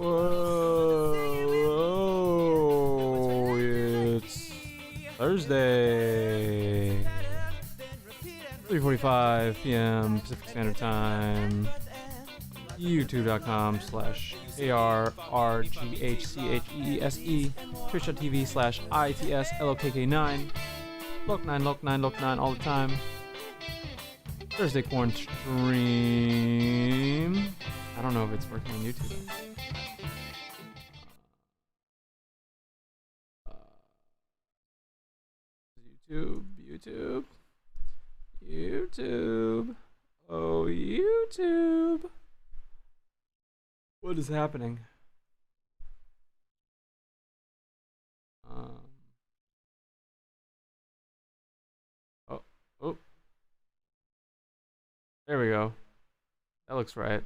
Whoa, it's Thursday, 3:45 p.m. Pacific Standard Time. YouTube.com/ARRGHCHEESE, Twitch.tv/ITSLOKK9, Lok9 all the time. Thursday Corn Stream. I don't know if it's working on YouTube. YouTube. Oh, YouTube. What is happening? Oh. There we go. That looks right.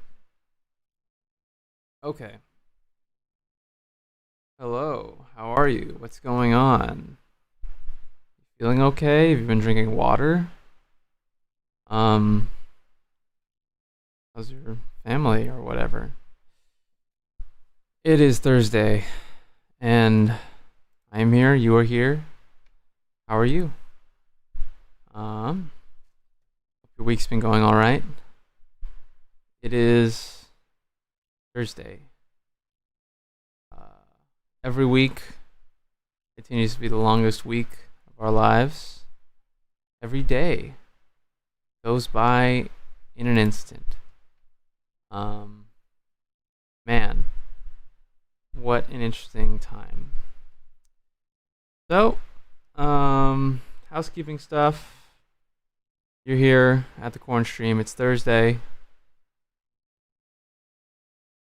Okay. Hello. How are you? What's going on? Feeling okay? Have you been drinking water? How's your family or whatever? It is Thursday, and I'm here. You are here. How are you? Your week's been going all right. It is Thursday. Every week continues to be the longest week of our lives. Every day goes by in an instant. Man, what an interesting time. So, housekeeping stuff. You're here at the Corn Stream. It's Thursday.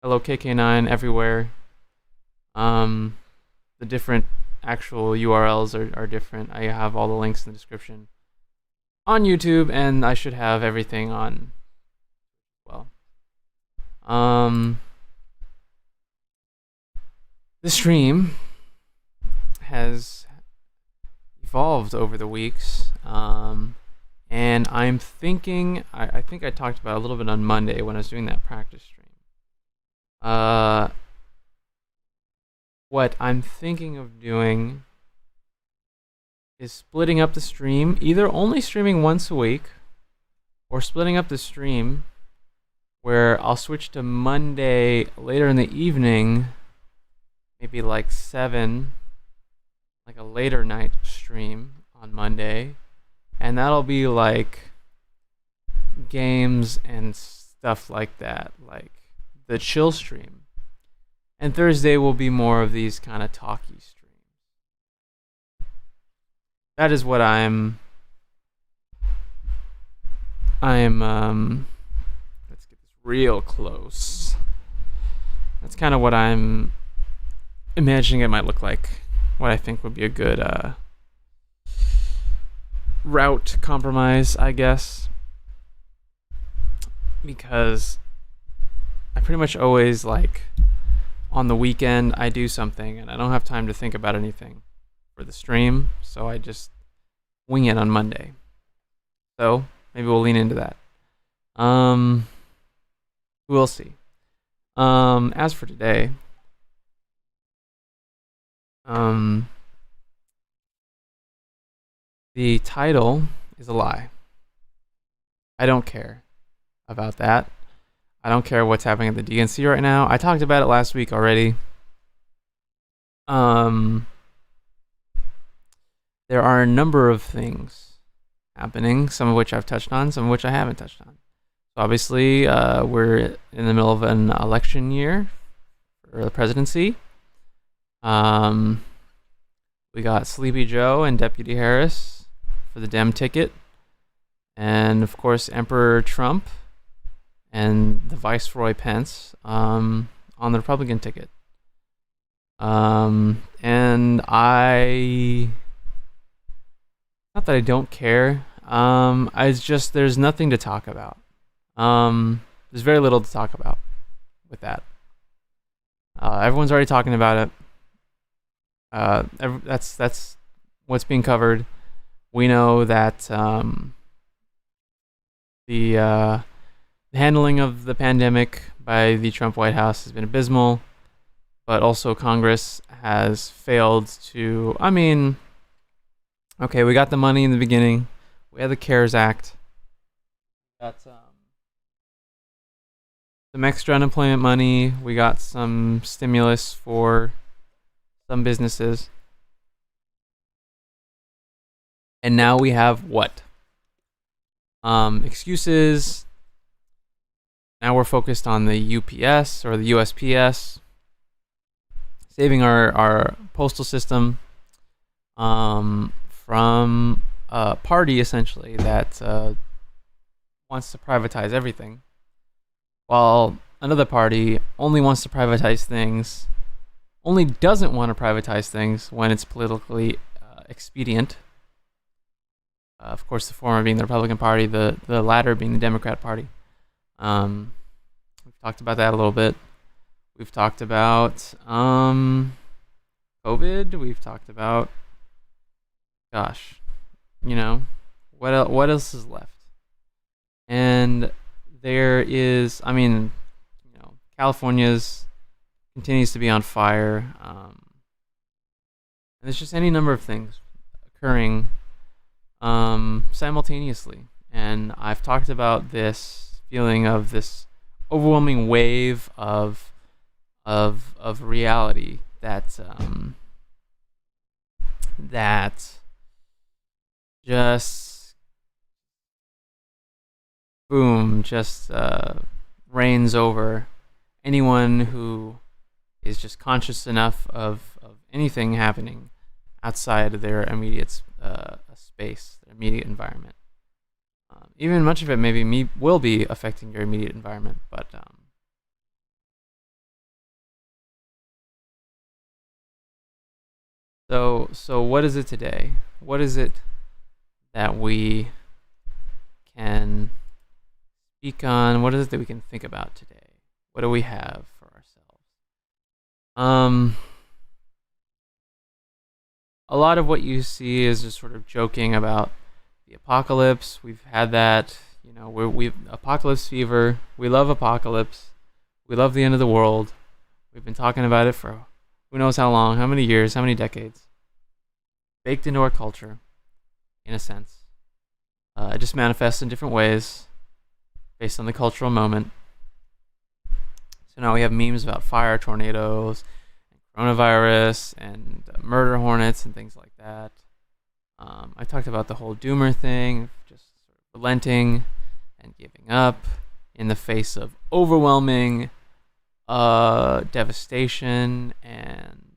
Hello, KK9 everywhere. The different actual URLs are different. I have all the links in the description on YouTube, and I should have everything on. Well, the stream has evolved over the weeks, and I'm thinking, I think I talked about it a little bit on Monday when I was doing that practice stream. What I'm thinking of doing is splitting up the stream, either only streaming once a week, or splitting up the stream where I'll switch to Monday later in the evening, maybe like 7, like a later night stream on Monday, and that'll be like games and stuff like that, like the chill stream. And Thursday will be more of these kind of talky streams. That is what I'm let's get this real close. That's kind of what I'm imagining it might look like. What I think would be a good route compromise, I guess. Because I pretty much always, like, on the weekend I do something and I don't have time to think about anything for the stream, so I just wing it on Monday. So maybe we'll lean into that. We'll see. As for today, the title is a lie. I don't care about that. I don't care what's happening at the DNC right now. I talked about it last week already. There are a number of things happening, some of which I've touched on, some of which I haven't touched on. So obviously, we're in the middle of an election year for the presidency. We got Sleepy Joe and Deputy Harris for the Dem ticket. And, of course, Emperor Trump and the Viceroy Pence on the Republican ticket. And not that I don't care. There's nothing to talk about. There's very little to talk about with that. Everyone's already talking about it. That's what's being covered. We know that the handling of the pandemic by the Trump White House has been abysmal. but also Congress has failed to. I mean, okay, we got the money in the beginning. We had the CARES Act. Got some extra unemployment money. We got some stimulus for some businesses. And now we have what? Excuses. Now we're focused on the UPS or the USPS, saving our postal system from a party essentially that wants to privatize everything, while another party only wants to privatize things, only doesn't want to privatize things when it's politically expedient. Of course, the former being the Republican Party, the latter being the Democrat Party. We've talked about that a little bit. We've talked about COVID. We've talked about, gosh, what else is left? And there is, California's continues to be on fire. And there's just any number of things occurring simultaneously. And I've talked about this feeling of this overwhelming wave of reality that just boom, just reigns over anyone who is just conscious enough of anything happening outside of their immediate space, their immediate environment. Even much of it maybe will be affecting your immediate environment, but so what is it today? What is it that we can speak on? What is it that we can think about today? What do we have for ourselves? A lot of what you see is just sort of joking about the apocalypse. We've had that, we've apocalypse fever. We love apocalypse. We love the end of the world. We've been talking about it for who knows how long, how many years, how many decades. Baked into our culture, in a sense. It just manifests in different ways based on the cultural moment. So now we have memes about fire, tornadoes, coronavirus, and murder hornets and things like that. I talked about the whole doomer thing, just sort of relenting and giving up in the face of overwhelming devastation and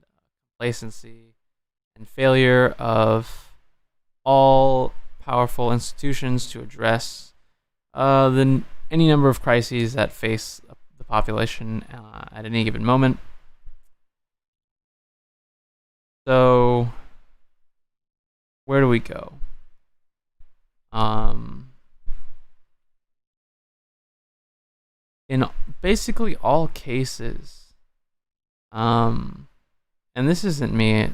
complacency and failure of all powerful institutions to address any number of crises that face the population at any given moment. So, where do we go? In basically all cases, and this isn't me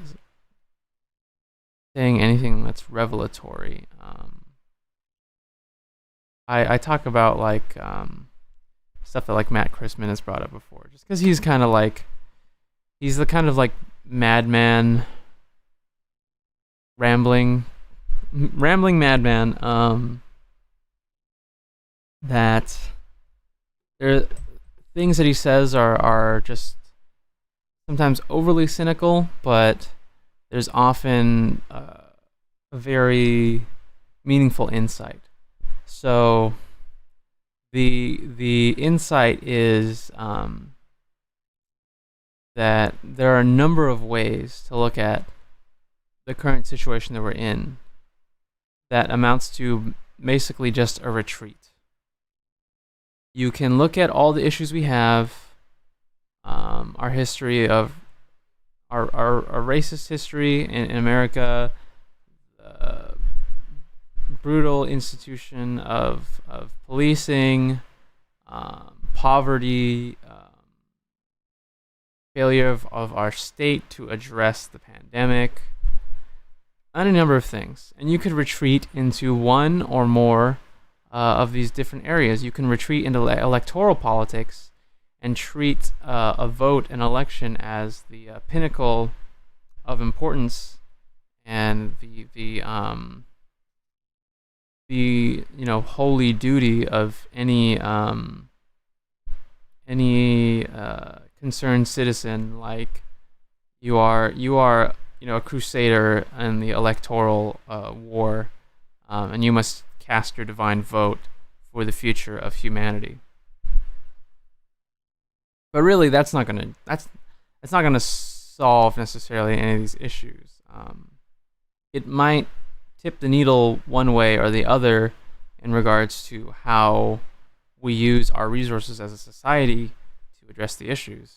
saying anything that's revelatory. I talk about stuff that Matt Christman has brought up before, just because he's kind of he's the kind of madman, rambling madman. That there things that he says are just sometimes overly cynical, but there's often a very meaningful insight. So the insight is that there are a number of ways to look at the current situation that we're in that amounts to basically just a retreat. You can look at all the issues we have, our history of our racist history in America, the brutal institution of policing, poverty, failure of our state to address the pandemic, any number of things. And you could retreat into one or more of these different areas. You can retreat into electoral politics and treat a vote, an election, as the pinnacle of importance and the holy duty of any concerned citizen, like you are a crusader in the electoral war, and you must cast your divine vote for the future of humanity. But really, that's not gonna solve necessarily any of these issues. It might tip the needle one way or the other in regards to how we use our resources as a society to address the issues.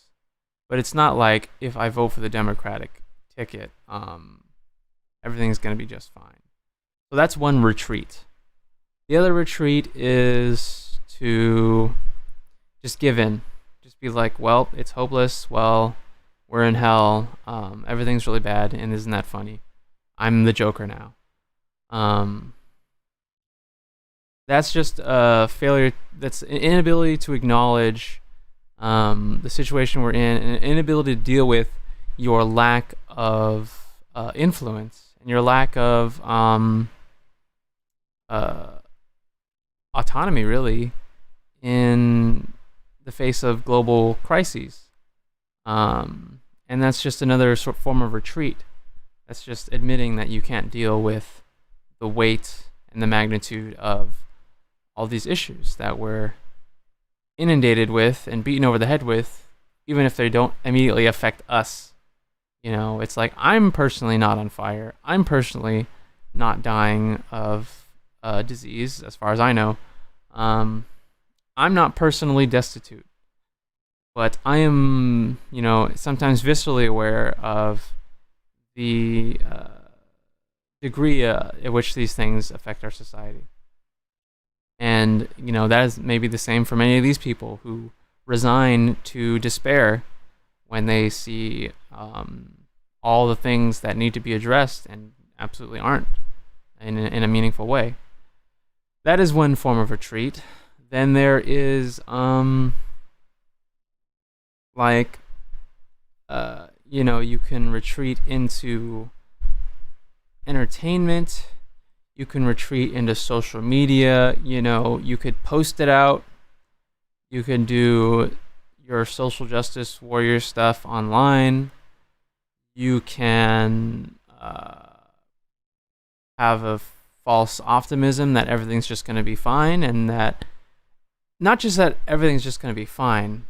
But it's not like if I vote for the Democratic ticket, everything's going to be just fine. So that's one retreat. The other retreat is to just give in. Just be like, well, it's hopeless. Well, we're in hell. Everything's really bad, and isn't that funny? I'm the Joker now. That's just a failure. That's an inability to acknowledge the situation we're in, and an inability to deal with your lack of influence and your lack of autonomy, really, in the face of global crises. And that's just another form of retreat. That's just admitting that you can't deal with the weight and the magnitude of all these issues that we're inundated with and beaten over the head with, even if they don't immediately affect us. It's like, I'm personally not on fire. I'm personally not dying of disease, as far as I know. I'm not personally destitute. But I am, sometimes viscerally aware of the degree at which these things affect our society. And, that is maybe the same for many of these people who resign to despair when they see all the things that need to be addressed and absolutely aren't in a meaningful way. That is one form of retreat. Then there is, you can retreat into entertainment. You can retreat into social media. You could post it out. You can do your social justice warrior stuff online. You can have a false optimism that everything's just going to be fine, and that not just that everything's just going to be fine,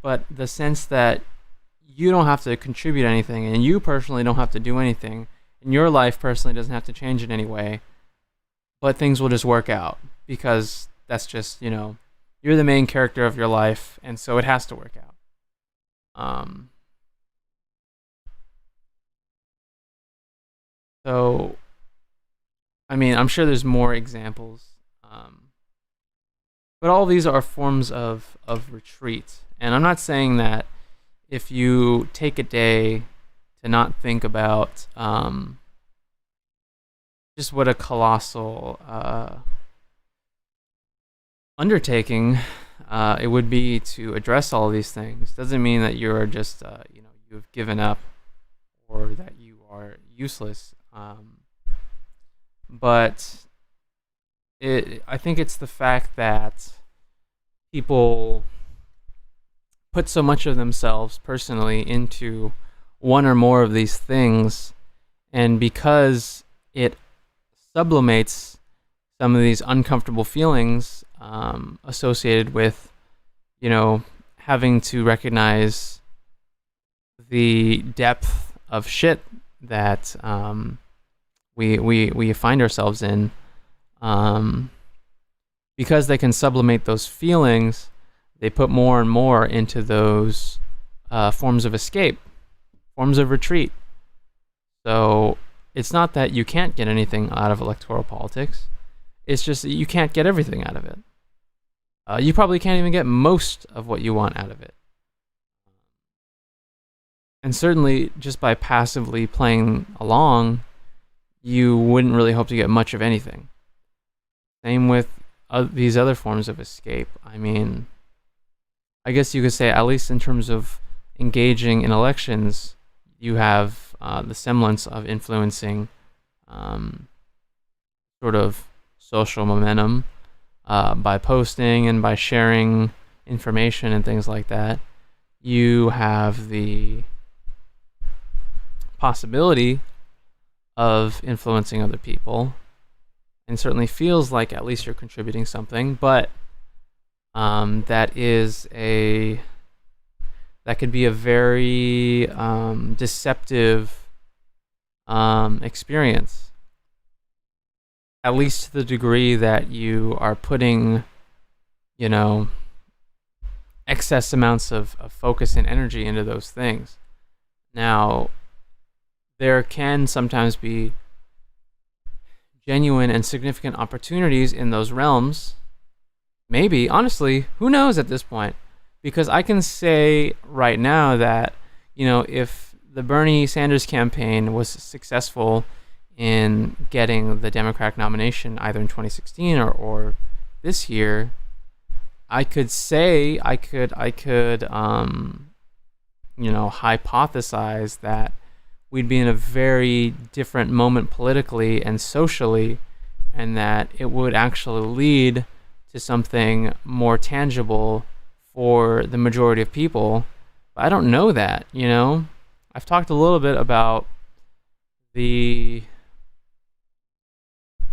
but the sense that you don't have to contribute anything, and you personally don't have to do anything, and your life personally doesn't have to change in any way, but things will just work out because that's just, you're the main character of your life, and so it has to work out. So, I'm sure there's more examples, but all these are forms of retreat. And I'm not saying that if you take a day to not think about just what a colossal undertaking it would be to address all of these things, doesn't mean that you're just you've given up or that you are useless. But I think it's the fact that people put so much of themselves personally into one or more of these things, and because it sublimates some of these uncomfortable feelings associated with, having to recognize the depth of shit that we find ourselves in, because they can sublimate those feelings, they put more and more into those forms of escape, forms of retreat. So it's not that you can't get anything out of electoral politics. It's just that you can't get everything out of it. You probably can't even get most of what you want out of it. And certainly, just by passively playing along, you wouldn't really hope to get much of anything. Same with these other forms of escape. I mean, I guess you could say, at least in terms of engaging in elections, you have the semblance of influencing um, sort of social momentum by posting and by sharing information and things like that. You have the possibility of influencing other people, and certainly feels like at least you're contributing something, but that could be a very deceptive experience, at least to the degree that you are putting, you know, excess amounts of focus and energy into those things. Now, there can sometimes be genuine and significant opportunities in those realms. Maybe, honestly, who knows at this point? Because I can say right now that, if the Bernie Sanders campaign was successful in getting the Democratic nomination either in 2016 or this year, I could say, I could hypothesize that we'd be in a very different moment politically and socially, and that it would actually lead to something more tangible for the majority of people. But I don't know that, I've talked a little bit about the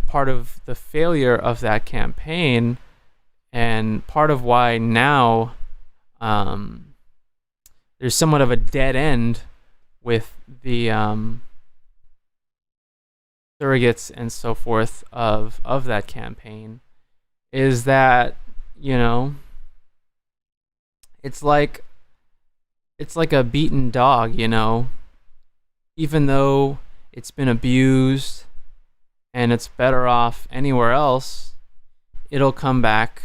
part of the failure of that campaign, and part of why now there's somewhat of a dead end with the surrogates and so forth of that campaign, is that it's like a beaten dog, even though it's been abused and it's better off anywhere else, it'll come back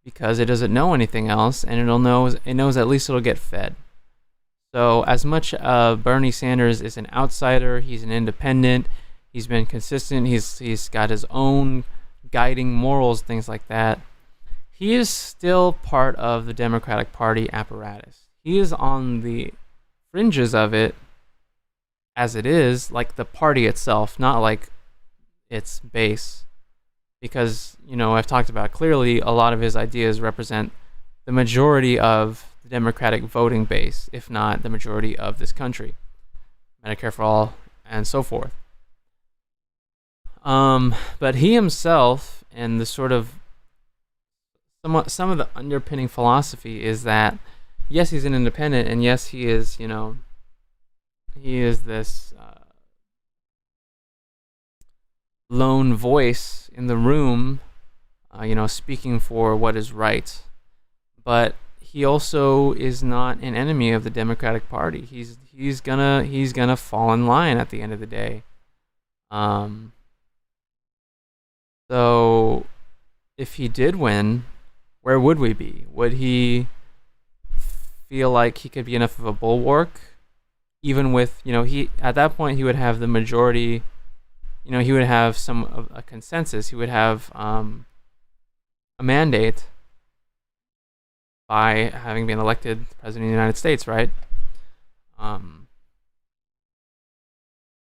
because it doesn't know anything else, and it knows at least it'll get fed. So as much Bernie Sanders is an outsider, he's an independent, he's been consistent, he's got his own guiding morals, things like that, he is still part of the Democratic Party apparatus. He is on the fringes of it as it is, like the party itself, not like its base. Because, I've talked about clearly, a lot of his ideas represent the majority of the Democratic voting base, if not the majority of this country. Medicare for all, and so forth. But he himself, and the sort of some of the underpinning philosophy is that, yes, he's an independent, and yes, he is this lone voice in the room, speaking for what is right. But he also is not an enemy of the Democratic Party. He's gonna fall in line at the end of the day. So if he did win, where would we be? Would he feel like he could be enough of a bulwark, even with, he at that point he would have the majority, he would have a consensus, he would have a mandate by having been elected president of the United States, right?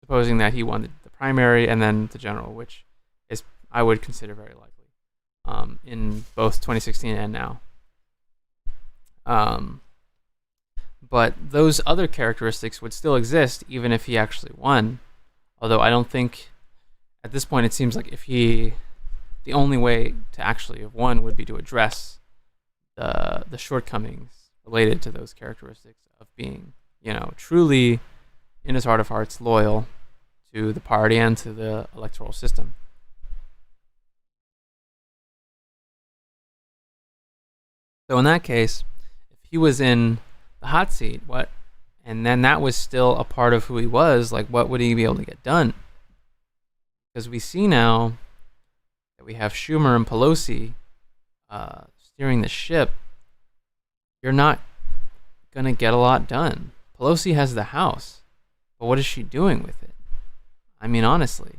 Supposing that he won the primary and then the general, which is, I would consider, very likely in both 2016 and now. But those other characteristics would still exist even if he actually won. Although I don't think, at this point, it seems like the only way to actually have won would be to address the shortcomings related to those characteristics of being, truly, in his heart of hearts, loyal to the party and to the electoral system. So in that case, if he was in the hot seat, and then that was still a part of who he was, like, what would he be able to get done? Because we see now that we have Schumer and Pelosi steering the ship. You're not going to get a lot done. Pelosi has the House, but what is she doing with it? I mean, honestly.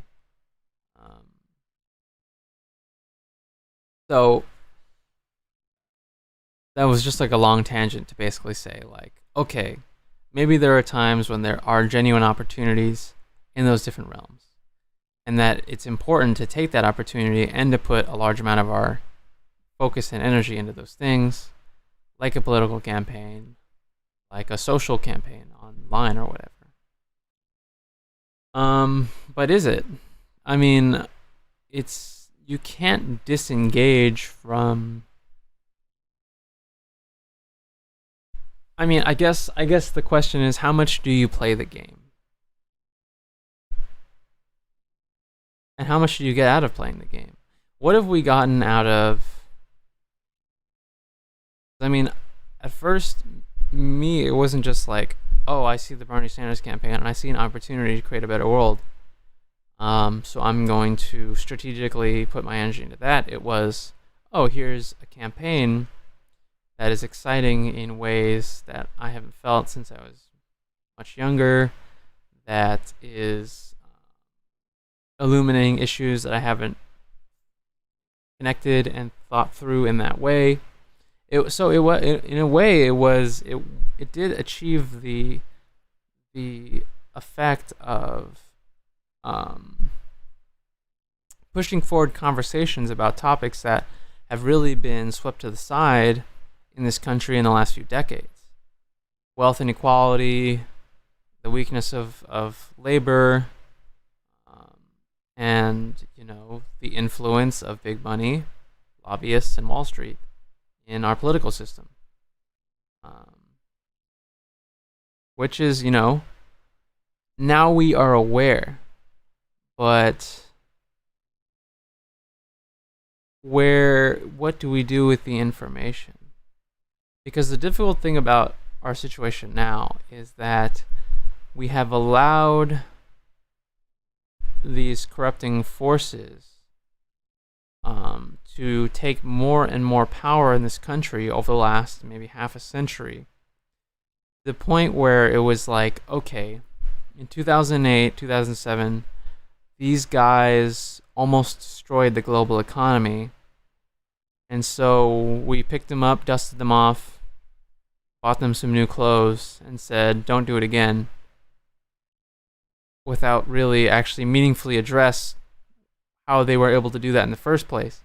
So that was just like a long tangent to basically say, like, okay, maybe there are times when there are genuine opportunities in those different realms, and that it's important to take that opportunity and to put a large amount of our focus and energy into those things, like a political campaign, like a social campaign online or whatever. But is it? I mean, it's you can't disengage from. I mean, I guess the question is, how much do you play the game, and how much do you get out of playing the game? What have we gotten out of? I mean, at first, me, it wasn't just like, oh, I see the Bernie Sanders campaign and I see an opportunity to create a better world. So I'm going to strategically put my energy into that. It was, oh, here's a campaign that is exciting in ways that I haven't felt since I was much younger, that is illuminating issues that I haven't connected and thought through in that way. It was, in a way, it did achieve the effect of pushing forward conversations about topics that have really been swept to the side in this country in the last few decades. Wealth inequality, the weakness of labor, and the influence of big money, lobbyists, and Wall Street in our political system, which is, now we are aware, but what do we do with the information? Because the difficult thing about our situation now is that we have allowed these corrupting forces to take more and more power in this country over the last maybe half a century. The point where it was like, okay, in 2008, 2007, these guys almost destroyed the global economy. And so we picked them up, dusted them off, bought them some new clothes, and said, don't do it again, without really actually meaningfully address how they were able to do that in the first place.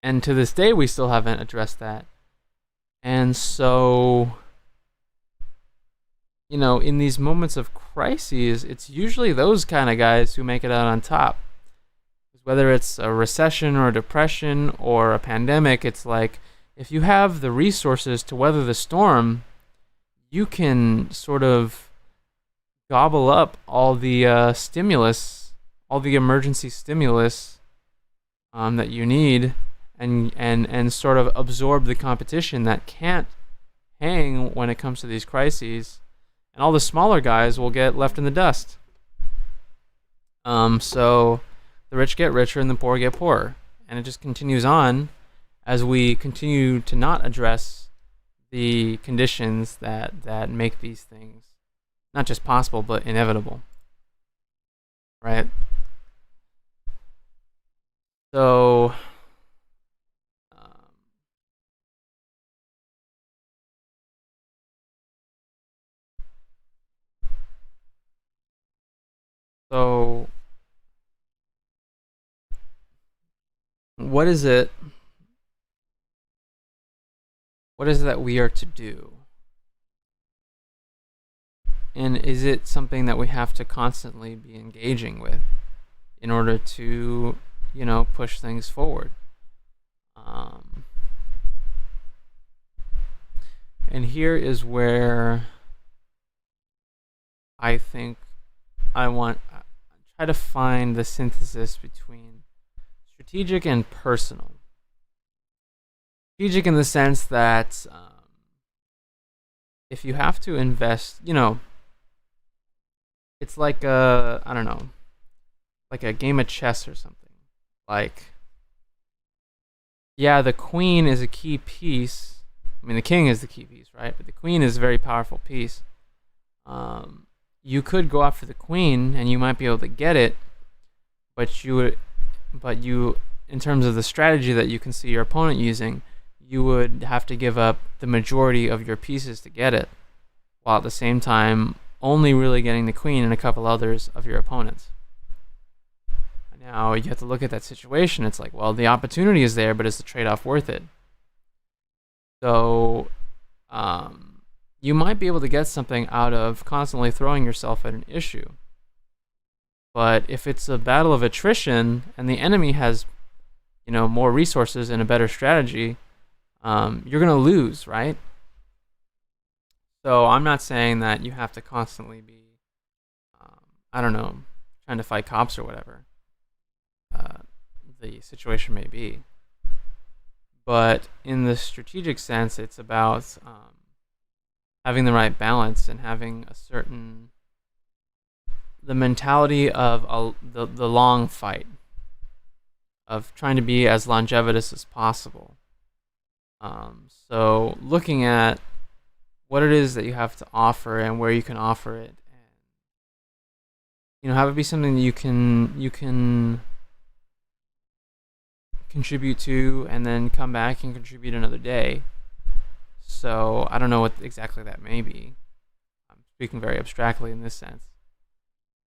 And to this day, we still haven't addressed that. And so, in these moments of crises, it's usually those kind of guys who make it out on top. Whether it's a recession or a depression or a pandemic, it's like, if you have the resources to weather the storm, you can sort of gobble up all the stimulus, all the emergency stimulus that you need, and sort of absorb the competition that can't hang when it comes to these crises, and all the smaller guys will get left in the dust. So the rich get richer and the poor get poorer, and it just continues on as we continue to not address the conditions that make these things not just possible but inevitable, right? So So, what is it? What is it that we are to do? And is it something that we have to constantly be engaging with in order to, push things forward? And here is where I think I try to find the synthesis between strategic and personal. Strategic in the sense that if you have to invest, it's like I don't know, like a game of chess or something. Like, yeah, the queen is a key piece. I mean, the king is the key piece, right? But the queen is a very powerful piece. You could go after the queen, and you might be able to get it, but you in terms of the strategy that you can see your opponent using, you would have to give up the majority of your pieces to get it, while at the same time only really getting the queen and a couple others of your opponents. Now you have to look at that situation. It's like, well, the opportunity is there, but is the trade-off worth it? So you might be able to get something out of constantly throwing yourself at an issue. But if it's a battle of attrition and the enemy has, more resources and a better strategy, you're going to lose, right? So I'm not saying that you have to constantly be, trying to fight cops or whatever the situation may be. But in the strategic sense, it's about having the right balance and having the mentality of the long fight, of trying to be as longevitous as possible. So looking at what it is that you have to offer and where you can offer it, and have it be something that you can contribute to and then come back and contribute another day. So I don't know what exactly that may be. I'm speaking very abstractly in this sense.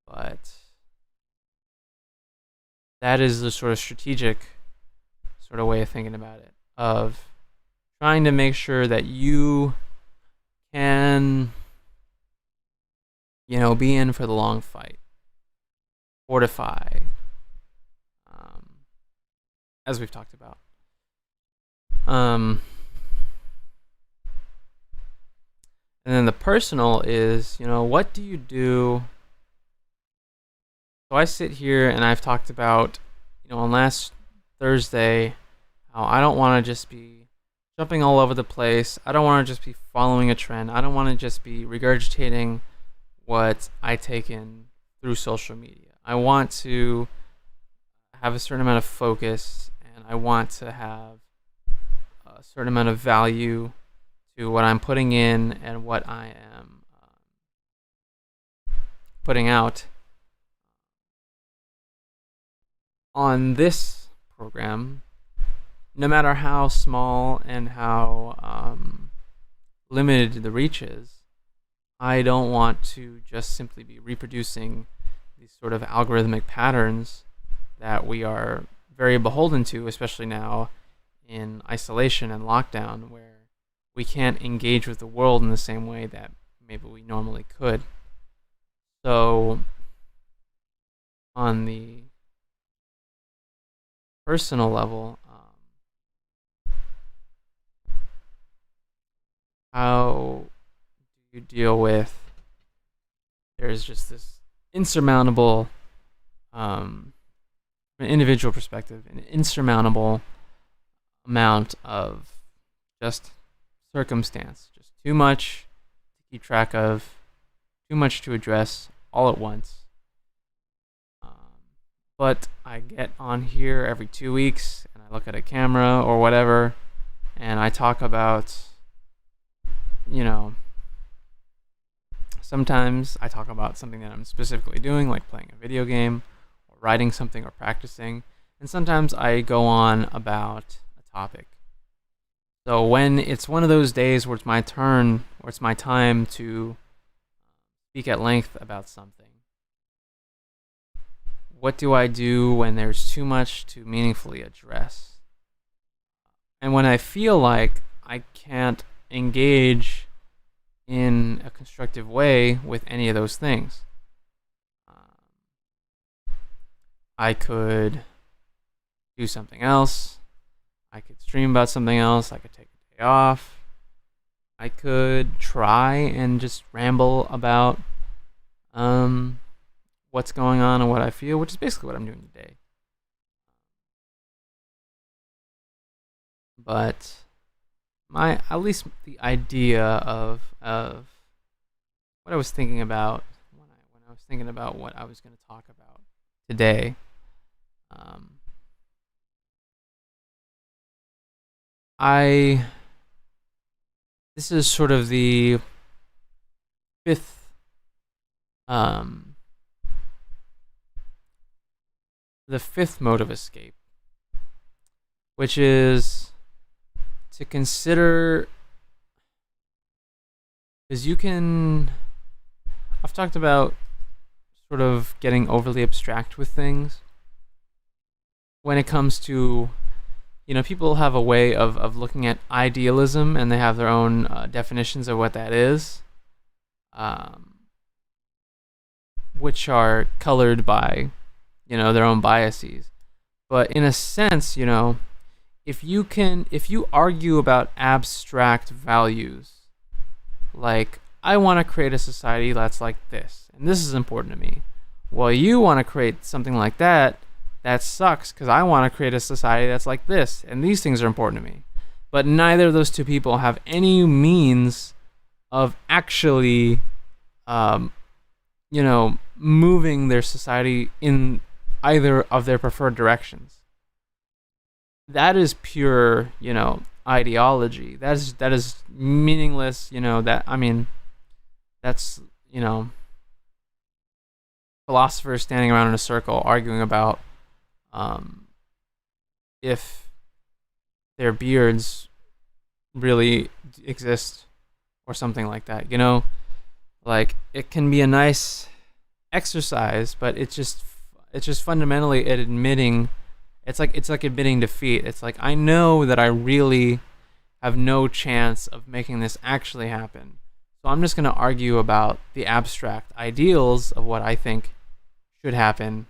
But that is the sort of strategic sort of way of thinking about it, of trying to make sure that you can, be in for the long fight, fortify, as we've talked about. And then the personal is, what do you do? So I sit here and I've talked about, on last Thursday, how I don't want to just be jumping all over the place. I don't want to just be following a trend. I don't want to just be regurgitating what I take in through social media. I want to have a certain amount of focus, and I want to have a certain amount of value to what I'm putting in and what I am putting out. On this program, no matter how small and how limited the reach is, I don't want to just simply be reproducing these sort of algorithmic patterns that we are very beholden to, especially now in isolation and lockdown, where we can't engage with the world in the same way that maybe we normally could. So on the personal level, how do you deal with, there's just this insurmountable, from an individual perspective, an insurmountable amount of just circumstance, just too much to keep track of, too much to address all at once. But I get on here every 2 weeks and I look at a camera or whatever, and I talk about, sometimes I talk about something that I'm specifically doing, like playing a video game or writing something or practicing, and sometimes I go on about a topic. So when it's one of those days where it's my turn, or it's my time to speak at length about something, what do I do when there's too much to meaningfully address? And when I feel like I can't engage in a constructive way with any of those things, I could do something else. I could stream about something else. I could take a day off. I could try and just ramble about what's going on and what I feel, which is basically what I'm doing today. But at least the idea of what I was thinking about when I was thinking about what I was going to talk about today, this is sort of the fifth mode of escape which is to consider, because I've talked about sort of getting overly abstract with things when it comes to, people have a way of looking at idealism, and they have their own definitions of what that is, um, which are colored by, their own biases. But in a sense, if you argue about abstract values, like, I want to create a society that's like this, and this is important to me. Well, you want to create something like that. That sucks, because I want to create a society that's like this, and these things are important to me. But neither of those two people have any means of actually, moving their society in either of their preferred directions. That is pure, ideology. That is meaningless. That's philosophers standing around in a circle arguing about if their beards really exist or something like that. Like, it can be a nice exercise, but it's just fundamentally admitting. It's like admitting defeat. It's like, I know that I really have no chance of making this actually happen. So I'm just going to argue about the abstract ideals of what I think should happen and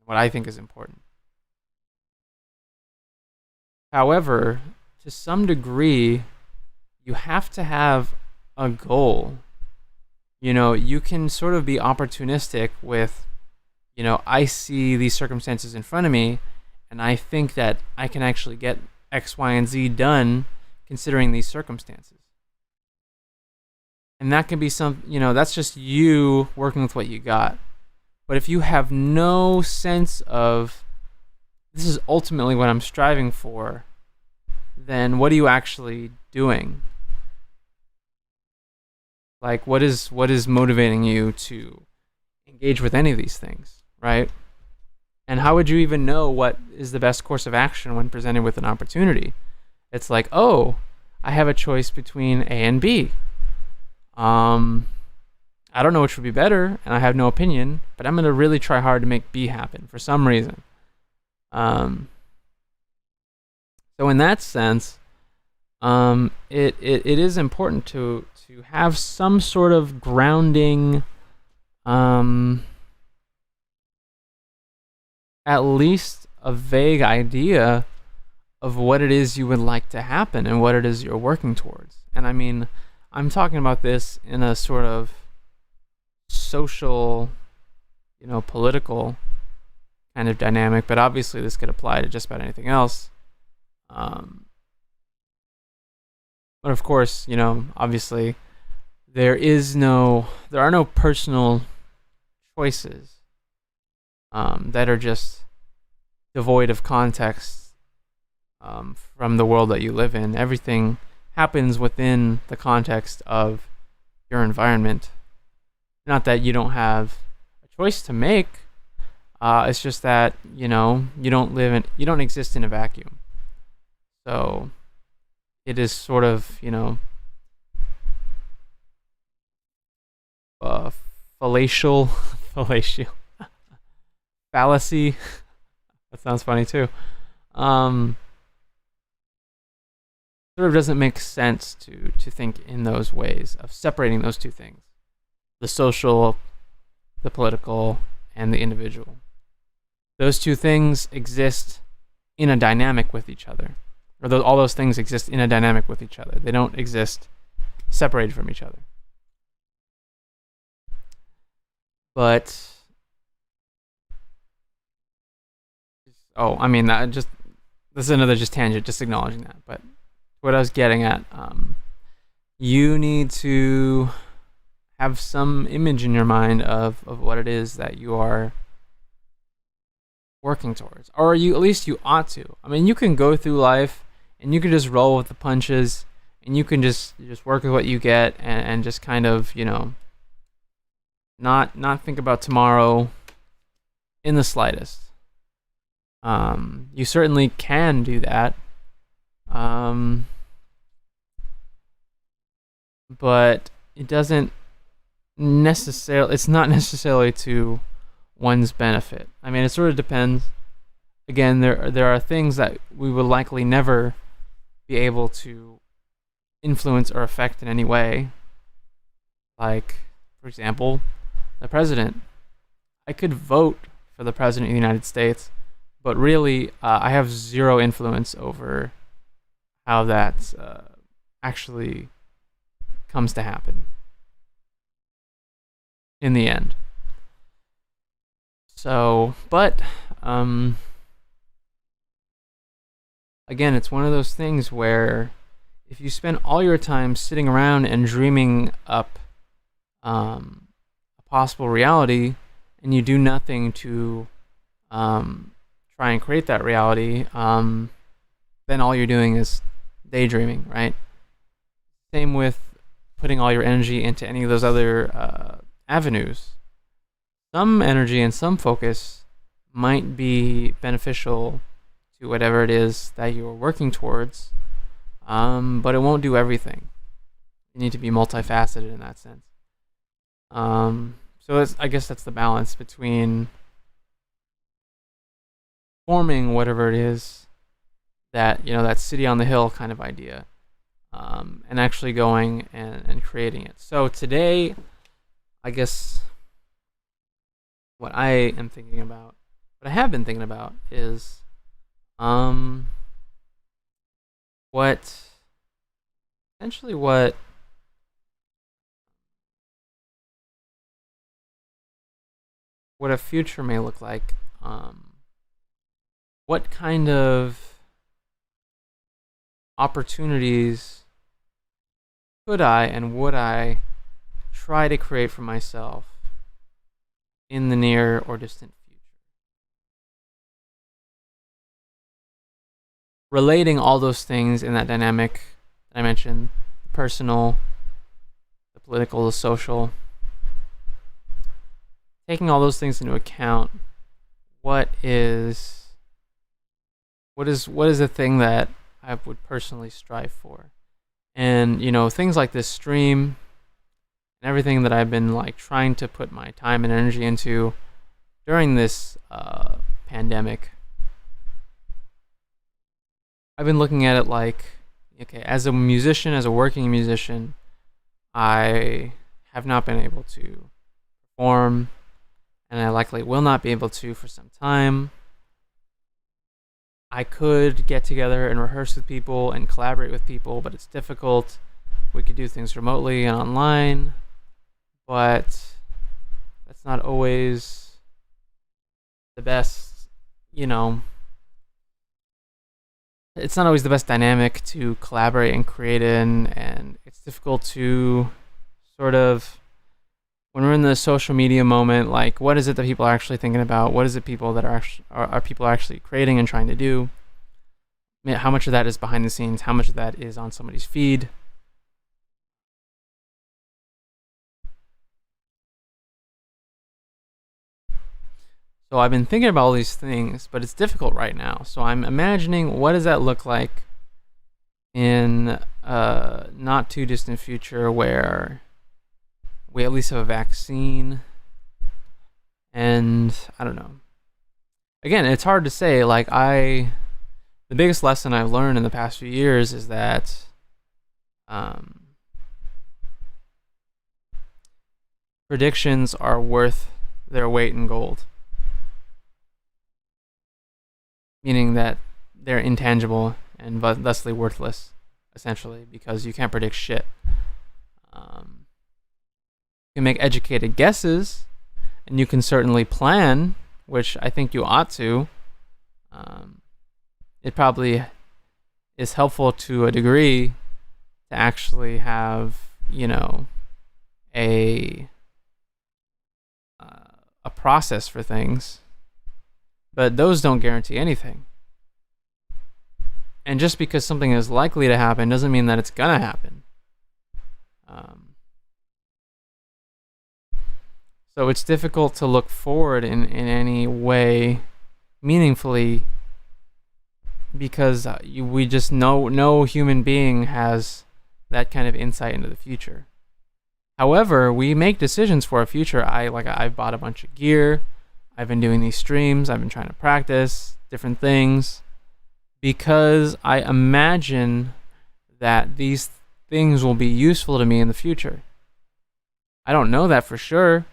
what I think is important. However, to some degree, you have to have a goal. You can sort of be opportunistic with, I see these circumstances in front of me, and I think that I can actually get X, Y, and Z done considering these circumstances. And that can be that's just you working with what you got. But if you have no sense of, this is ultimately what I'm striving for, then what are you actually doing? Like, what is motivating you to engage with any of these things, right? And how would you even know what is the best course of action when presented with an opportunity? It's like, oh, I have a choice between A and B. I don't know which would be better, and I have no opinion, but I'm going to really try hard to make B happen for some reason. So in that sense, it is important to have some sort of grounding, at least a vague idea of what it is you would like to happen and what it is you're working towards. And I mean, I'm talking about this in a sort of social, political kind of dynamic, but obviously this could apply to just about anything else. But of course, obviously there are no personal choices that are just devoid of context from the world that you live in. Everything happens within the context of your environment. Not that you don't have a choice to make. It's just that you don't exist in a vacuum. So it is sort of fallacial fallacy. That sounds funny too. Sort of doesn't make sense to think in those ways of separating those two things: the social, the political, and the individual. Those two things exist in a dynamic with each other, or all those things exist in a dynamic with each other. They don't exist separated from each other. But this is another just tangent, just acknowledging that. But what I was getting at, you need to have some image in your mind of what it is that you are working towards, or at least you ought to. I mean, you can go through life and you can just roll with the punches, and you can just work with what you get, and just kind of not think about tomorrow in the slightest. You certainly can do that. Um, but it doesn't necessarily, it's not necessarily to one's benefit. I mean, it sort of depends. Again, there are things that we will likely never be able to influence or affect in any way. Like, for example, the president. I could vote for the president of the United States, but really, I have zero influence over how that actually comes to happen in the end. So, but again, it's one of those things where if you spend all your time sitting around and dreaming up a possible reality, and you do nothing to try and create that reality, then all you're doing is daydreaming, right? Same with putting all your energy into any of those other avenues. Some energy and some focus might be beneficial to whatever it is that you're working towards, but it won't do everything. You need to be multifaceted in that sense. So I guess that's the balance between forming whatever it is that, that city on the hill kind of idea, and actually going and creating it. So today, I guess what I am thinking about, what I have been thinking about is what essentially what a future may look like. What kind of opportunities could I and would I try to create for myself in the near or distant future? Relating all those things in that dynamic that I mentioned, the personal, the political, the social, taking all those things into account, what is the thing that I would personally strive for? And things like this stream and everything that I've been like trying to put my time and energy into during this pandemic, I've been looking at it like, okay, as a musician, as a working musician, I have not been able to perform, and I likely will not be able to for some time. I could get together and rehearse with people and collaborate with people, but it's difficult. We could do things remotely and online, but that's not always the best, it's not always the best dynamic to collaborate and create in, and it's difficult to sort of, when we're in the social media moment, like, what is it that people are actually thinking about? What is it people that are people actually creating and trying to do? How much of that is behind the scenes? How much of that is on somebody's feed? So I've been thinking about all these things, but it's difficult right now. So I'm imagining, what does that look like in a not too distant future where we at least have a vaccine? And I don't know. Again, it's hard to say. Like, the biggest lesson I've learned in the past few years is that predictions are worth their weight in gold. Meaning that they're intangible and thusly worthless, essentially, because you can't predict shit. You can make educated guesses, and you can certainly plan, which I think you ought to. It probably is helpful to a degree to actually have, a process for things, but those don't guarantee anything. And just because something is likely to happen doesn't mean that it's gonna happen. So it's difficult to look forward in any way meaningfully because we just know no human being has that kind of insight into the future. However, we make decisions for our future. I've bought a bunch of gear. I've been doing these streams. I've been trying to practice different things because I imagine that these things will be useful to me in the future. I don't know that for sure.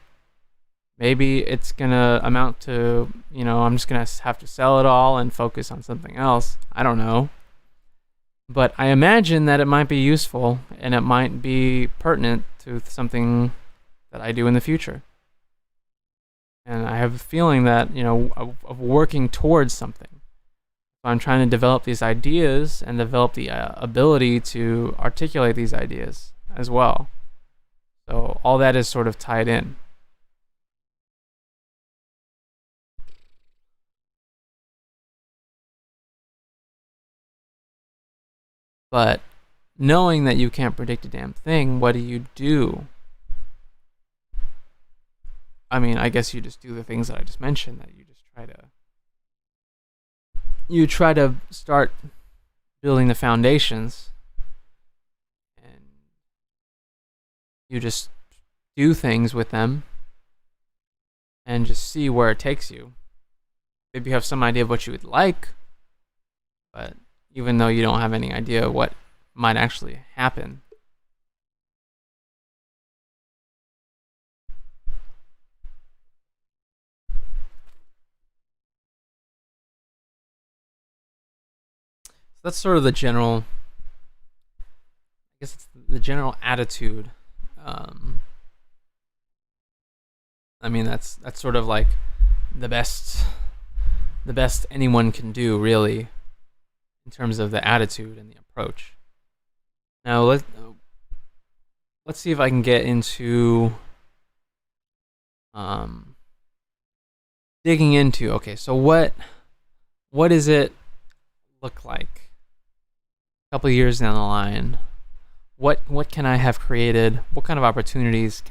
Maybe it's gonna amount to, I'm just gonna have to sell it all and focus on something else. I don't know. But I imagine that it might be useful and it might be pertinent to something that I do in the future. And I have a feeling that, of working towards something. So I'm trying to develop these ideas and develop the ability to articulate these ideas as well. So all that is sort of tied in. But knowing that you can't predict a damn thing, what do you do? I mean, I guess you just do the things that I just mentioned, that you try to start building the foundations, and you just do things with them and just see where it takes you. Maybe you have some idea of what you would like, but even though you don't have any idea what might actually happen. So that's sort of the general, I guess it's the general attitude. I mean, that's sort of like the best anyone can do, really, in terms of the attitude and the approach. Now let's see if I can get into digging into, okay, so what does it look like a couple of years down the line? What can I have created? What kind of opportunities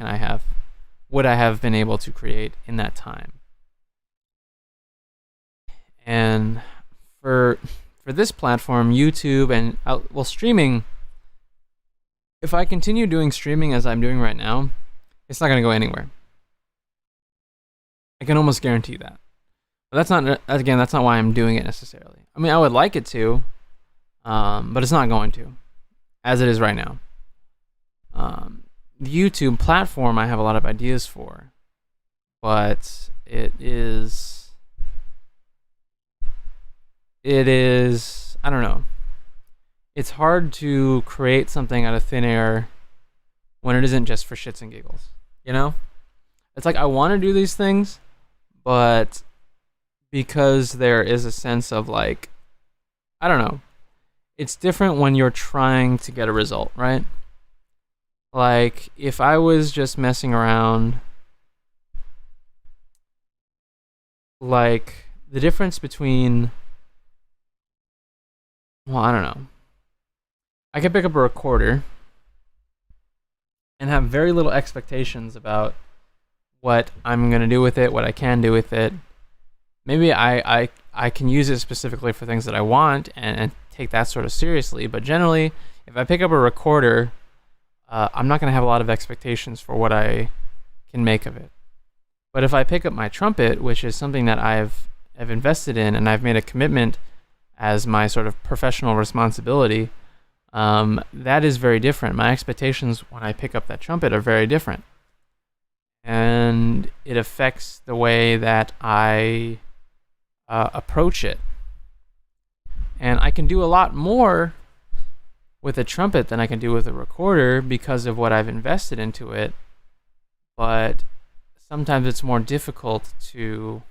would I have been able to create in that time? And for this platform, YouTube, and streaming, if I continue doing streaming as I'm doing right now, it's not going to go anywhere. I can almost guarantee that. But that's not why I'm doing it necessarily. I mean, I would like it to, but it's not going to, as it is right now. The YouTube platform I have a lot of ideas for, but it is, I don't know. It's hard to create something out of thin air when it isn't just for shits and giggles, It's like I want to do these things, but because there is a sense of like, I don't know. It's different when you're trying to get a result, right? Like, if I was just messing around, like, the difference between, well, I don't know. I could pick up a recorder and have very little expectations about what I'm going to do with it, what I can do with it. Maybe I can use it specifically for things that I want and take that sort of seriously. But generally, if I pick up a recorder, I'm not going to have a lot of expectations for what I can make of it. But if I pick up my trumpet, which is something that I've invested in and I've made a commitment as my sort of professional responsibility, that is very different. My expectations when I pick up that trumpet are very different. And it affects the way that I approach it. And I can do a lot more with a trumpet than I can do with a recorder because of what I've invested into it. But sometimes it's more difficult to,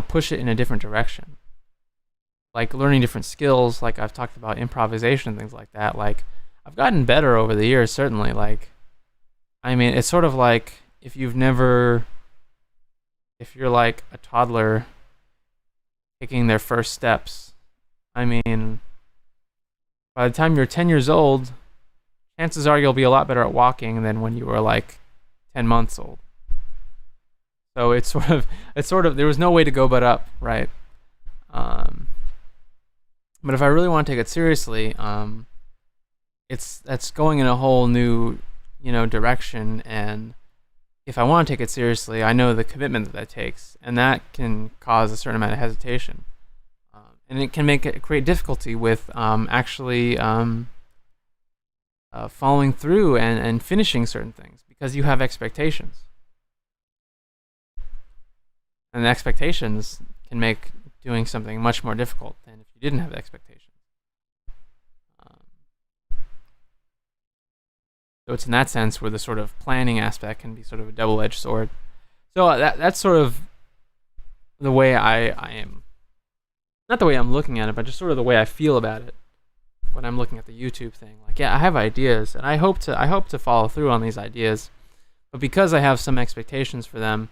push it in a different direction. Like learning different skills, like I've talked about improvisation and things like that. Like, I've gotten better over the years, certainly. Like, I mean, it's sort of like if you're like a toddler taking their first steps. I mean, by the time you're 10 years old, chances are you'll be a lot better at walking than when you were like 10 months old. So it's sort of there was no way to go but up, right? Um, but if I really want to take it seriously, that's going in a whole new, direction. And if I want to take it seriously, I know the commitment that takes, and that can cause a certain amount of hesitation, and it can create difficulty with actually following through and finishing certain things because you have expectations, and the expectations can make doing something much more difficult than if you didn't have expectations. Um, so it's in that sense where the sort of planning aspect can be sort of a double-edged sword. So that's sort of the way I am. Not the way I'm looking at it, but just sort of the way I feel about it when I'm looking at the YouTube thing. Like, yeah, I have ideas, and I hope to follow through on these ideas, but because I have some expectations for them,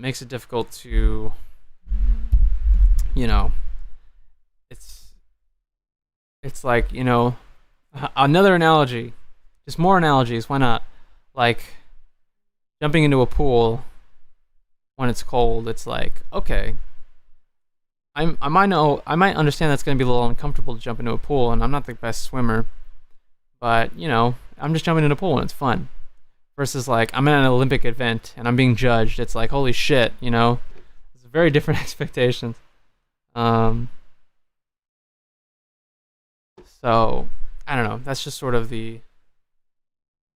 makes it difficult to, it's like, another analogy, just more analogies. Why not? Like jumping into a pool when it's cold. It's like, okay, I might understand that's going to be a little uncomfortable to jump into a pool, and I'm not the best swimmer, but I'm just jumping in a pool and it's fun. Versus like I'm at an Olympic event and I'm being judged. It's like, holy shit, it's very different expectations. So I don't know. That's just sort of the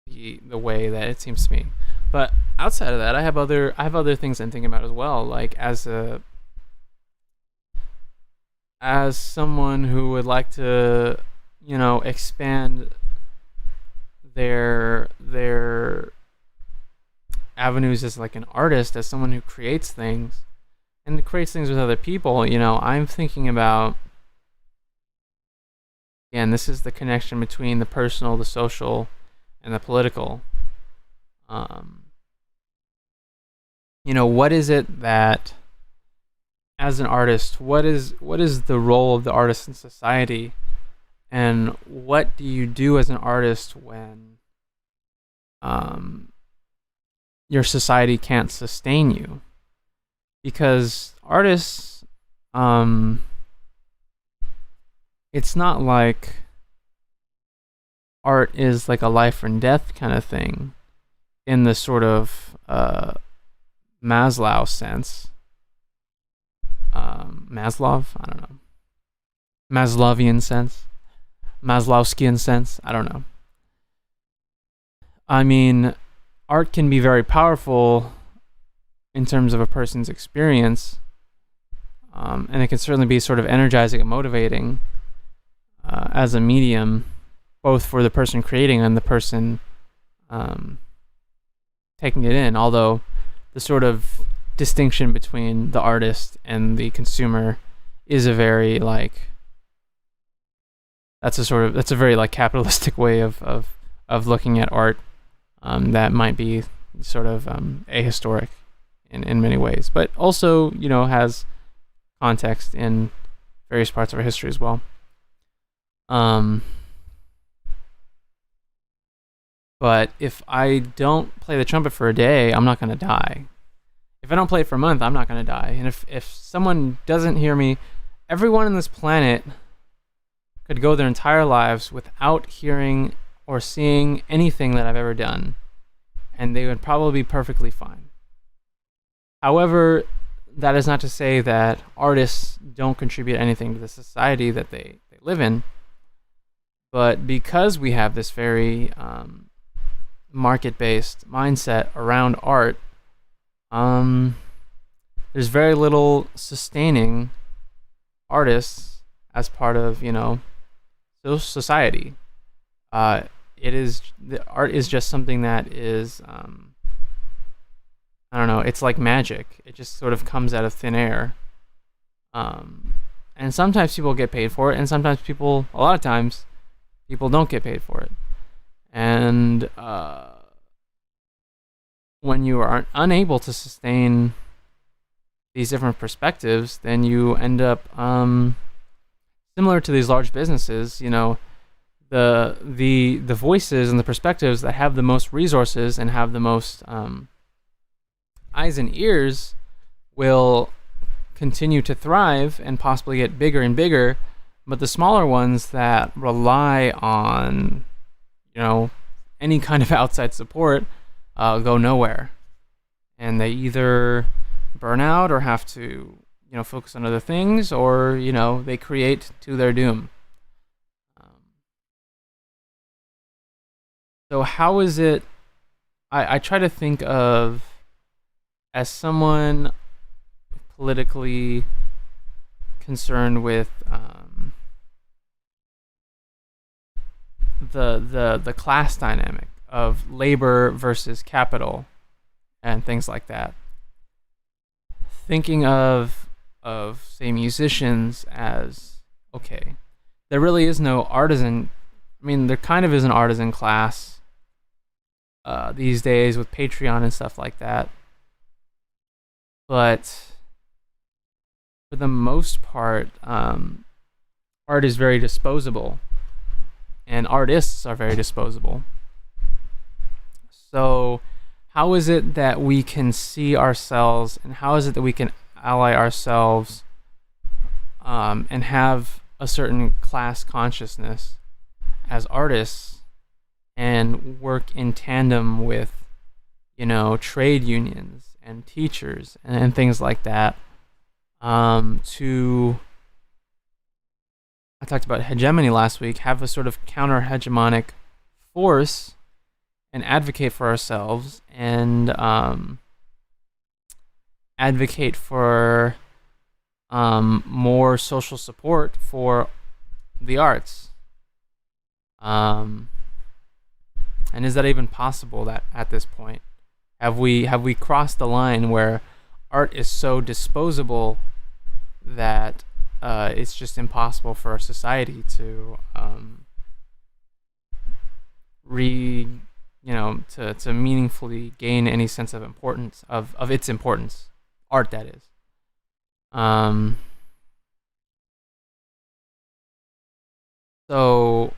way that it seems to me. But outside of that, I have other things I'm thinking about as well. Like as someone who would like to, expand their avenues as like an artist, as someone who creates things and creates things with other people, I'm thinking about, again, this is the connection between the personal, the social, and the political. What is it that, as an artist, what is the role of the artist in society, and what do you do as an artist when your society can't sustain you? Because artists, it's not like art is like a life and death kind of thing in the sort of Maslow sense. Maslov? I don't know. Maslowian sense? Maslowskian sense? I don't know. I mean, art can be very powerful in terms of a person's experience, and it can certainly be sort of energizing and motivating as a medium, both for the person creating and the person taking it in. Although the sort of distinction between the artist and the consumer is a very that's a very like capitalistic way of looking at art, that might be sort of ahistoric in many ways, but also has context in various parts of our history as well. But if I don't play the trumpet for a day, I'm not going to die. If I don't play it for a month, I'm not going to die. And if someone doesn't hear me, everyone on this planet could go their entire lives without hearing or seeing anything that I've ever done, and they would probably be perfectly fine. However, that is not to say that artists don't contribute anything to the society that they live in, but because we have this very market-based mindset around art, there's very little sustaining artists as part of society. Art is just something that is I don't know, it's like magic. It just sort of comes out of thin air, and sometimes people get paid for it, and sometimes a lot of times people don't get paid for it. And when you are unable to sustain these different perspectives, then you end up similar to these large businesses. The voices and the perspectives that have the most resources and have the most eyes and ears will continue to thrive and possibly get bigger and bigger, but the smaller ones that rely on, any kind of outside support go nowhere, and they either burn out or have to, focus on other things, or they create to their doom. So how is it? I try to think of, as someone politically concerned with the class dynamic of labor versus capital and things like that. Thinking of say musicians as, okay, there really is no artisan. I mean, there kind of is an artisan class these days with Patreon and stuff like that. But for the most part, art is very disposable, and artists are very disposable. So how is it that we can see ourselves, and how is it that we can ally ourselves and have a certain class consciousness as artists and work in tandem with, trade unions and teachers and things like that, to, I talked about hegemony last week, have a sort of counter-hegemonic force and advocate for ourselves, and advocate for more social support for the arts. And is that even possible that at this point? Have we crossed the line where art is so disposable that it's just impossible for our society to to meaningfully gain any sense of importance of its importance, art that is. So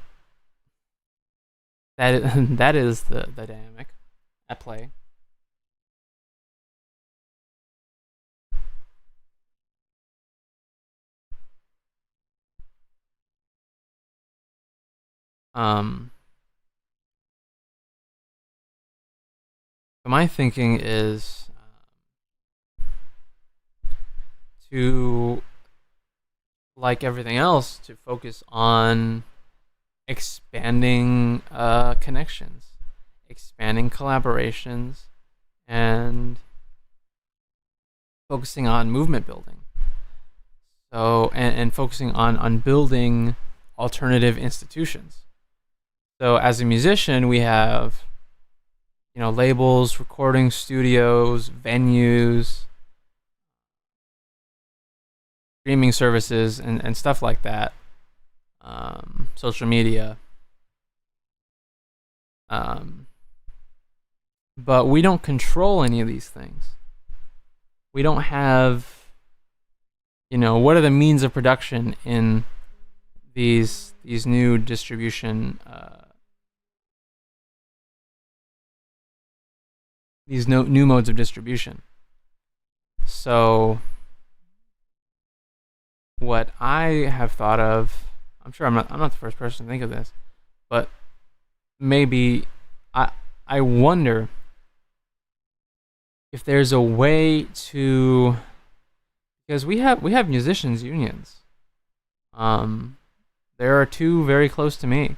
that is the dynamic at play. So my thinking is to, like everything else, to focus on expanding connections, expanding collaborations, and focusing on movement building. So and focusing on building alternative institutions. So as a musician, we have labels, recording studios, venues, streaming services, and stuff like that. Social media. But we don't control any of these things. We don't have, what are the means of production in these new distribution, these new modes of distribution. So what I have thought of, I'm sure I'm not the first person to think of this, but maybe I wonder if there's a way to, because we have musicians unions. There are two very close to me,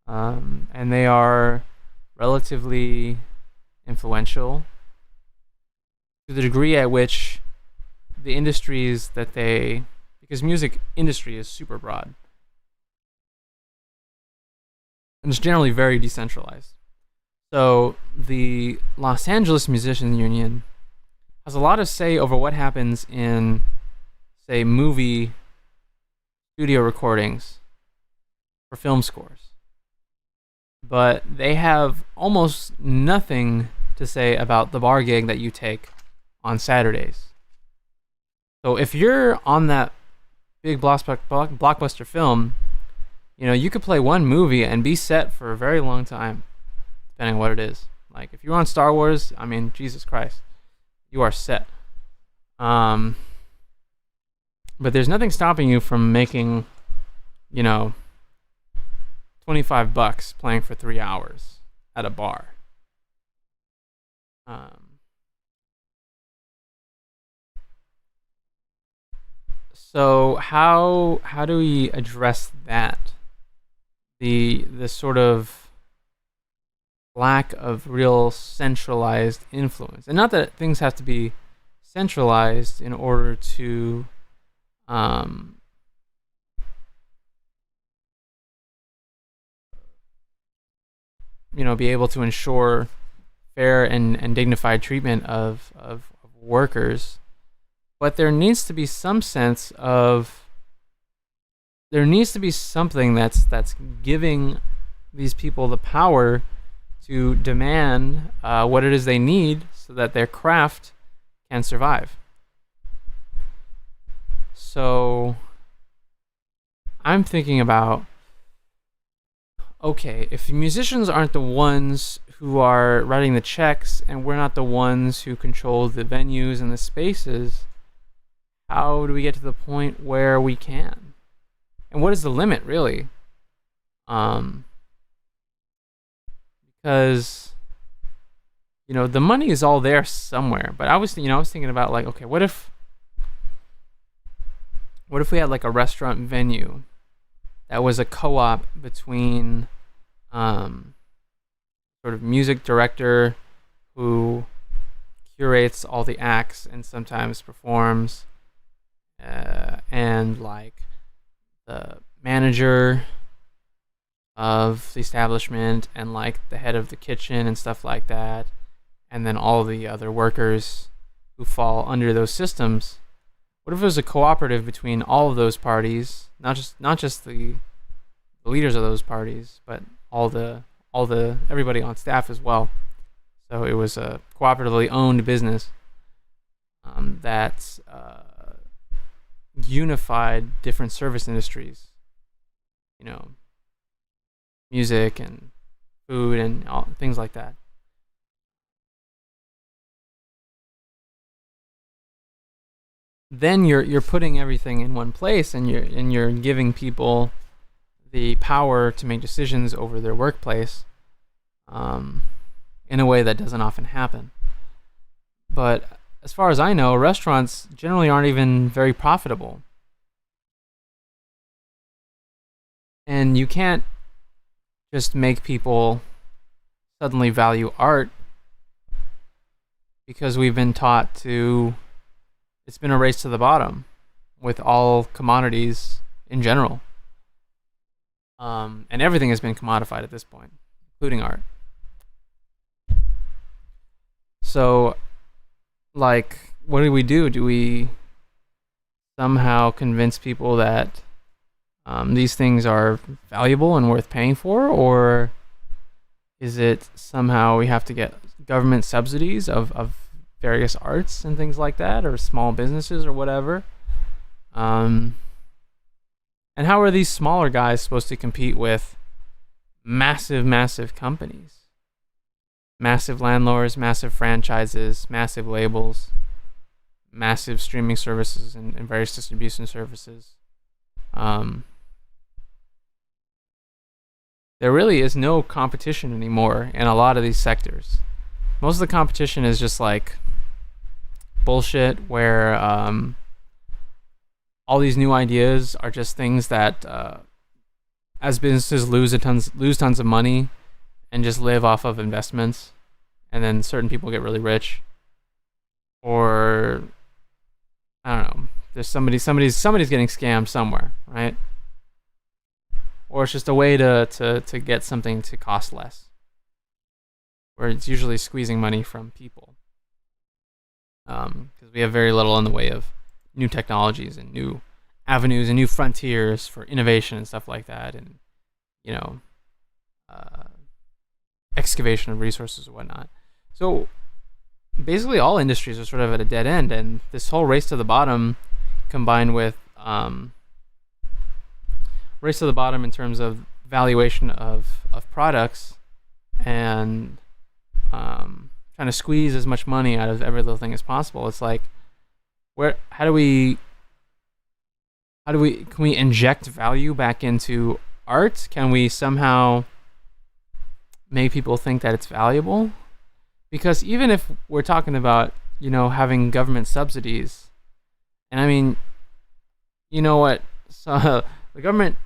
and they are relatively influential to the degree at which the industries that because music industry is super broad and it's generally very decentralized. So the Los Angeles Musicians Union has a lot of say over what happens in, say, movie studio recordings for film scores. But they have almost nothing to say about the bar gig that you take on Saturdays. So if you're on that big blockbuster film, you could play one movie and be set for a very long time, depending on what it is. Like if you're on Star Wars, I mean, Jesus Christ, you are set. Um, but there's nothing stopping you from making, you know, $25 playing for 3 hours at a bar. Um, so how do we address that? The sort of lack of real centralized influence, and not that things have to be centralized in order to um, be able to ensure fair and dignified treatment of workers, but there needs to be some sense of there needs to be something that's giving these people the power to demand what it is they need so that their craft can survive. So I'm thinking about, okay, if musicians aren't the ones who are writing the checks and we're not the ones who control the venues and the spaces, how do we get to the point where we can? And what is the limit, really? Because the money is all there somewhere. But I was thinking about, like, okay, what if we had like a restaurant venue that was a co-op between sort of music director who curates all the acts and sometimes performs, and like the manager of the establishment and like the head of the kitchen and stuff like that, and then all the other workers who fall under those systems. What if it was a cooperative between all of those parties, not just the leaders of those parties, but all the everybody on staff as well? So it was a cooperatively owned business that unified different service industries, music and food and things like that. Then you're putting everything in one place, and you're giving people the power to make decisions over their workplace, in a way that doesn't often happen. But as far as I know, restaurants generally aren't even very profitable. And you can't just make people suddenly value art because we've been taught to. It's been a race to the bottom with all commodities in general. And everything has been commodified at this point, including art. So, like, what do we do? Do we somehow convince people that these things are valuable and worth paying for? Or is it somehow we have to get government subsidies of various arts and things like that, or small businesses or whatever? And how are these smaller guys supposed to compete with massive companies? Massive landlords, massive franchises, massive labels, massive streaming services and various distribution services. There really is no competition anymore in a lot of these sectors. Most of the competition is just like bullshit, where all these new ideas are just things that, as businesses lose tons of money and just live off of investments, and then certain people get really rich, or I don't know, there's somebody's getting scammed somewhere, right? Or it's just a way to get something to cost less, where it's usually squeezing money from people, because we have very little in the way of new technologies and new avenues and new frontiers for innovation and stuff like that, and excavation of resources and whatnot. So basically all industries are sort of at a dead end, and this whole race to the bottom, combined with race to the bottom in terms of valuation of products, and trying to squeeze as much money out of every little thing as possible. It's like, how do we can we inject value back into art? Can we somehow make people think that it's valuable? Because even if we're talking about, having government subsidies, and I mean, you know what? So the government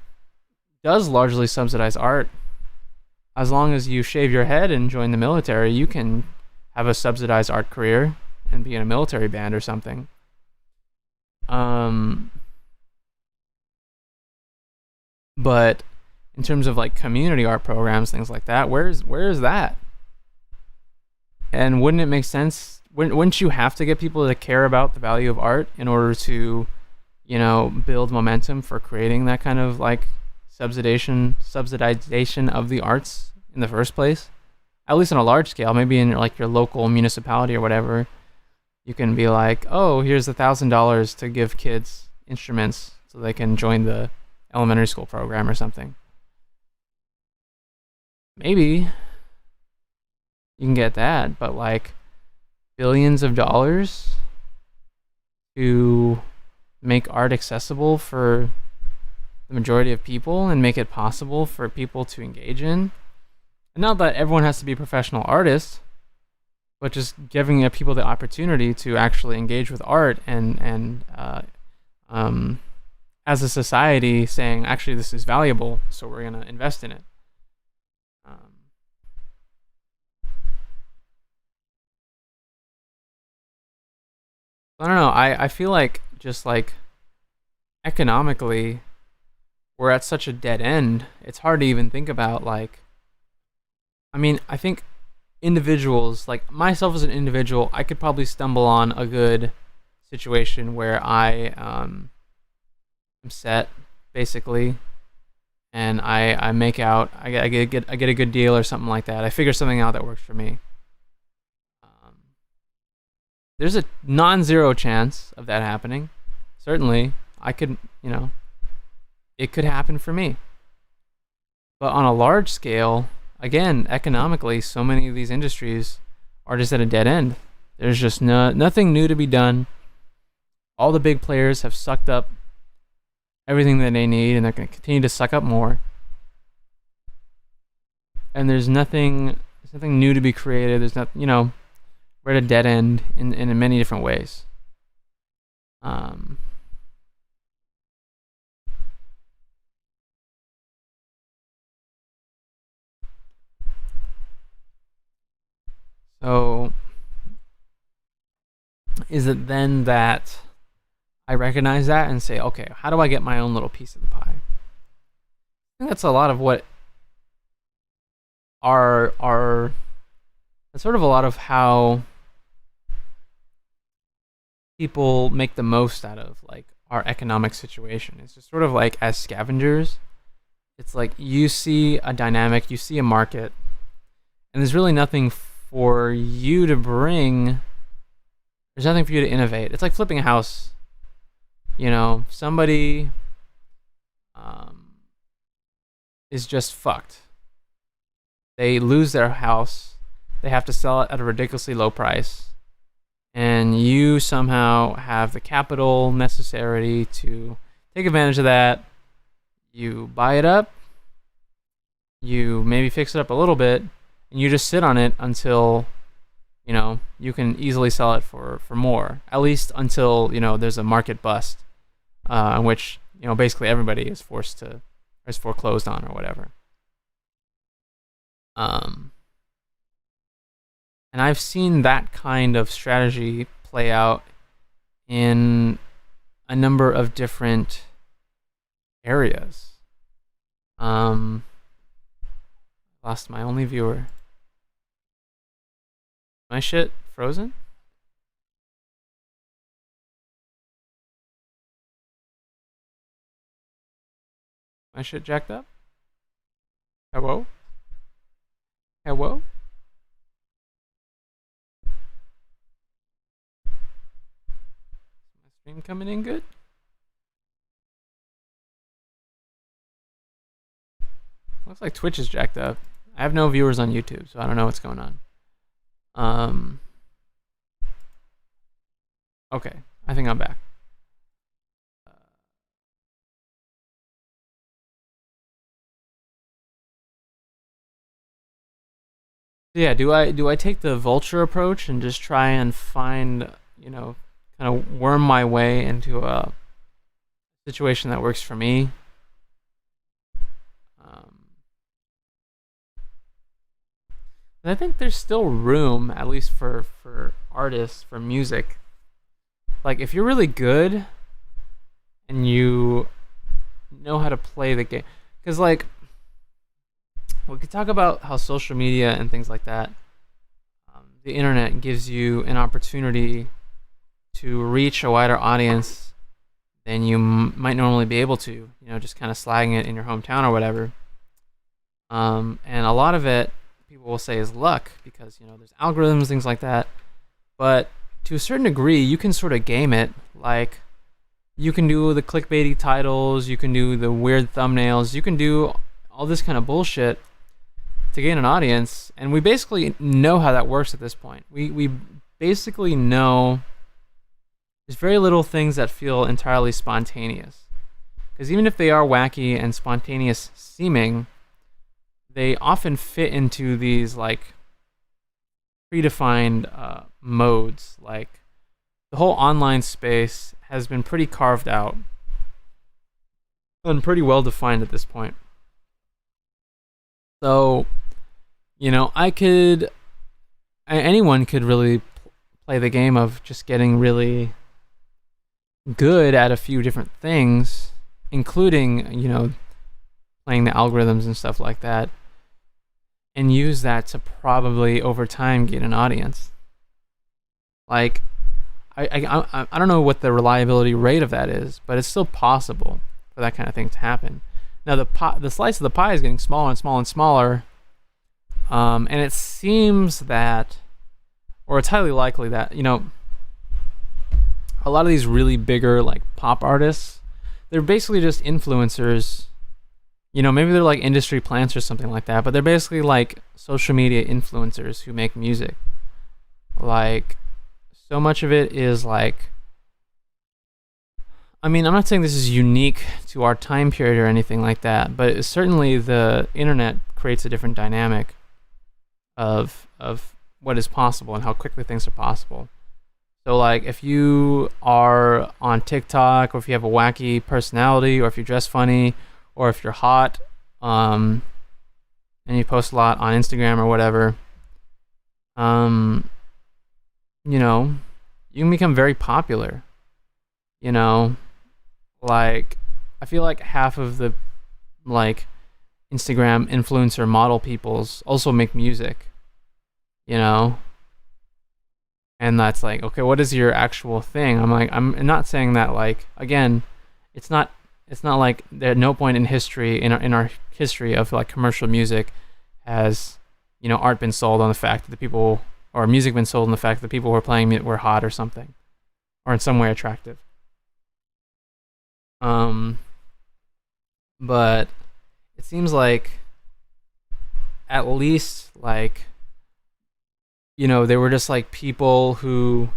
does largely subsidize art. As long as you shave your head and join the military, you can have a subsidized art career and be in a military band or something. But in terms of like community art programs, things like that, where is that? And wouldn't it make sense? Wouldn't you have to get people to care about the value of art in order to, build momentum for creating that kind of like subsidization of the arts in the first place? At least on a large scale, maybe in like your local municipality or whatever, you can be like, oh, here's $1,000 to give kids instruments so they can join the elementary school program or something. Maybe you can get that, but like billions of dollars to make art accessible for the majority of people and make it possible for people to engage in. And not that everyone has to be professional artists, but just giving people the opportunity to actually engage with art and as a society saying, actually, this is valuable, so we're going to invest in it. I don't know. I feel like just like economically, we're at such a dead end. It's hard to even think about like, I mean, I think individuals, like myself as an individual, I could probably stumble on a good situation where I am set basically, and I make out I get a good deal or something like that. I figure something out that works for me. There's a non-zero chance of that happening. Certainly, I could, it could happen for me. But on a large scale, again, economically, so many of these industries are just at a dead end. There's just nothing new to be done. All the big players have sucked up everything that they need, and they're going to continue to suck up more. And there's nothing new to be created. There's nothing, we're at a dead end in many different ways. So is it then that I recognize that and say, okay, how do I get my own little piece of the pie? I think that's a lot of what that's sort of a lot of how people make the most out of like our economic situation. It's just sort of like as scavengers, it's like you see a dynamic, you see a market, and there's really nothing for you to bring. There's nothing for you to innovate. It's like flipping a house. Somebody is just fucked. They lose their house. They have to sell it at a ridiculously low price. And you somehow have the capital necessary to take advantage of that. You buy it up. You maybe fix it up a little bit. And you just sit on it until, you can easily sell it for more. At least until, there's a market bust. In which, basically everybody is foreclosed on or whatever. And I've seen that kind of strategy play out in a number of different areas. Lost my only viewer. My shit frozen? My shit jacked up? Hello? Hello? Stream coming in good? Looks like Twitch is jacked up. I have no viewers on YouTube, so I don't know what's going on. Um, okay, I think I'm back. Yeah, do I take the vulture approach and just try and find, kind of worm my way into a situation that works for me? Um, and I think there's still room, at least for artists, for music. Like if you're really good and you know how to play the game, because like we could talk about how social media and things like that, the internet gives you an opportunity to reach a wider audience than you might normally be able to. Just kind of slagging it in your hometown or whatever. And a lot of it, people will say, is luck because there's algorithms, things like that. But to a certain degree, you can sort of game it. Like you can do the clickbaity titles, you can do the weird thumbnails, you can do all this kind of bullshit to gain an audience, and we basically know how that works at this point. We basically know there's very little things that feel entirely spontaneous, because even if they are wacky and spontaneous seeming, they often fit into these like predefined modes. Like the whole online space has been pretty carved out and pretty well defined at this point. So anyone could really play the game of just getting really good at a few different things, including, playing the algorithms and stuff like that, and use that to probably over time gain an audience. Like, I don't know what the reliability rate of that is, but it's still possible for that kind of thing to happen. Now the slice of the pie is getting smaller and smaller and smaller. And it seems that, or it's highly likely that, a lot of these really bigger, like, pop artists, they're basically just influencers. Maybe they're like industry plants or something like that, but they're basically like social media influencers who make music. Like, so much of it is like, I mean, I'm not saying this is unique to our time period or anything like that, but certainly the internet creates a different dynamic of what is possible and how quickly things are possible. So like if you are on TikTok, or if you have a wacky personality, or if you dress funny, or if you're hot, and you post a lot on Instagram or whatever, you can become very popular. Like I feel like half of the like Instagram influencer model peoples also make music, and that's like, okay, what is your actual thing? I'm not saying that, like, again, it's not like there at no point in history, in our history of like commercial music, has art been sold on the fact that the people, or music been sold on the fact that the people who were playing it were hot or something, or in some way attractive. But it seems like at least like they were just like people who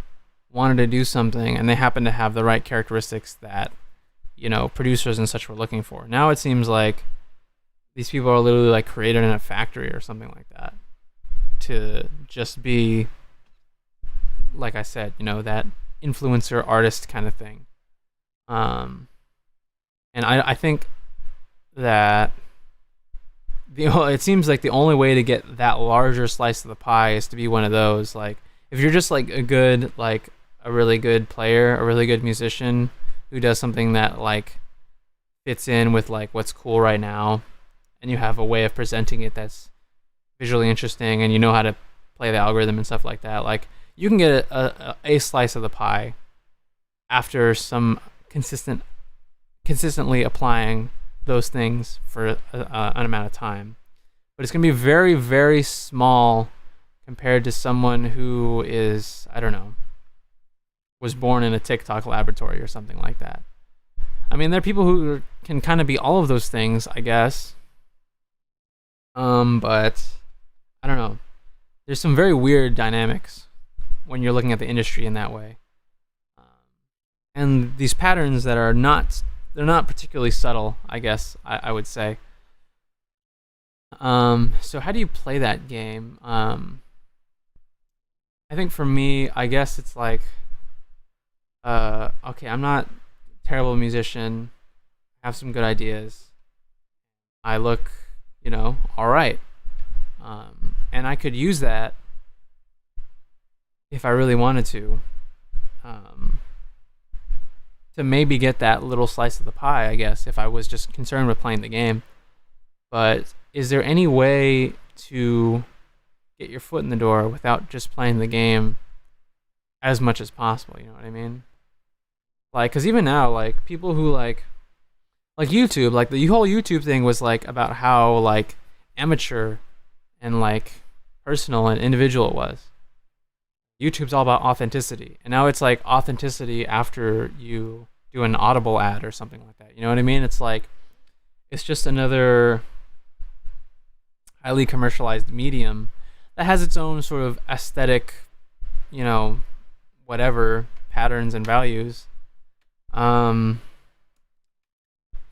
wanted to do something, and they happened to have the right characteristics that producers and such were looking for. Now it seems like these people are literally like created in a factory or something like that to just be, like I said, that influencer artist kind of thing. And I think that it seems like the only way to get that larger slice of the pie is to be one of those. Like if you're just like a really good player, a really good musician who does something that like fits in with like what's cool right now, and you have a way of presenting it that's visually interesting, and you know how to play the algorithm and stuff like that, like you can get a slice of the pie after some consistently applying those things for an amount of time. But it's going to be very, very small compared to someone who is, I don't know, was born in a TikTok laboratory or something like that. I mean, there are people who can kind of be all of those things, I guess. But I don't know. there's some very weird dynamics when you're looking at the industry in that way. Um, and these patterns that are not, they're not particularly subtle, I guess I would say. So how do you play that game? I think for me, I guess it's like, okay, I'm not a terrible musician. I have some good ideas. I look, all right. And I could use that if I really wanted um, to maybe get that little slice of the pie, I guess, if I was just concerned with playing the game. But is there any way to get your foot in the door without just playing the game as much as possible? You know what I mean? Like, because even now, like, people who like YouTube, like the whole YouTube thing was like about how like amateur and like personal and individual it was. YouTube's all about authenticity, and now it's like authenticity after you do an Audible ad or something like that. You know what I mean? It's like it's just another highly commercialized medium that has its own sort of aesthetic, whatever patterns and values. But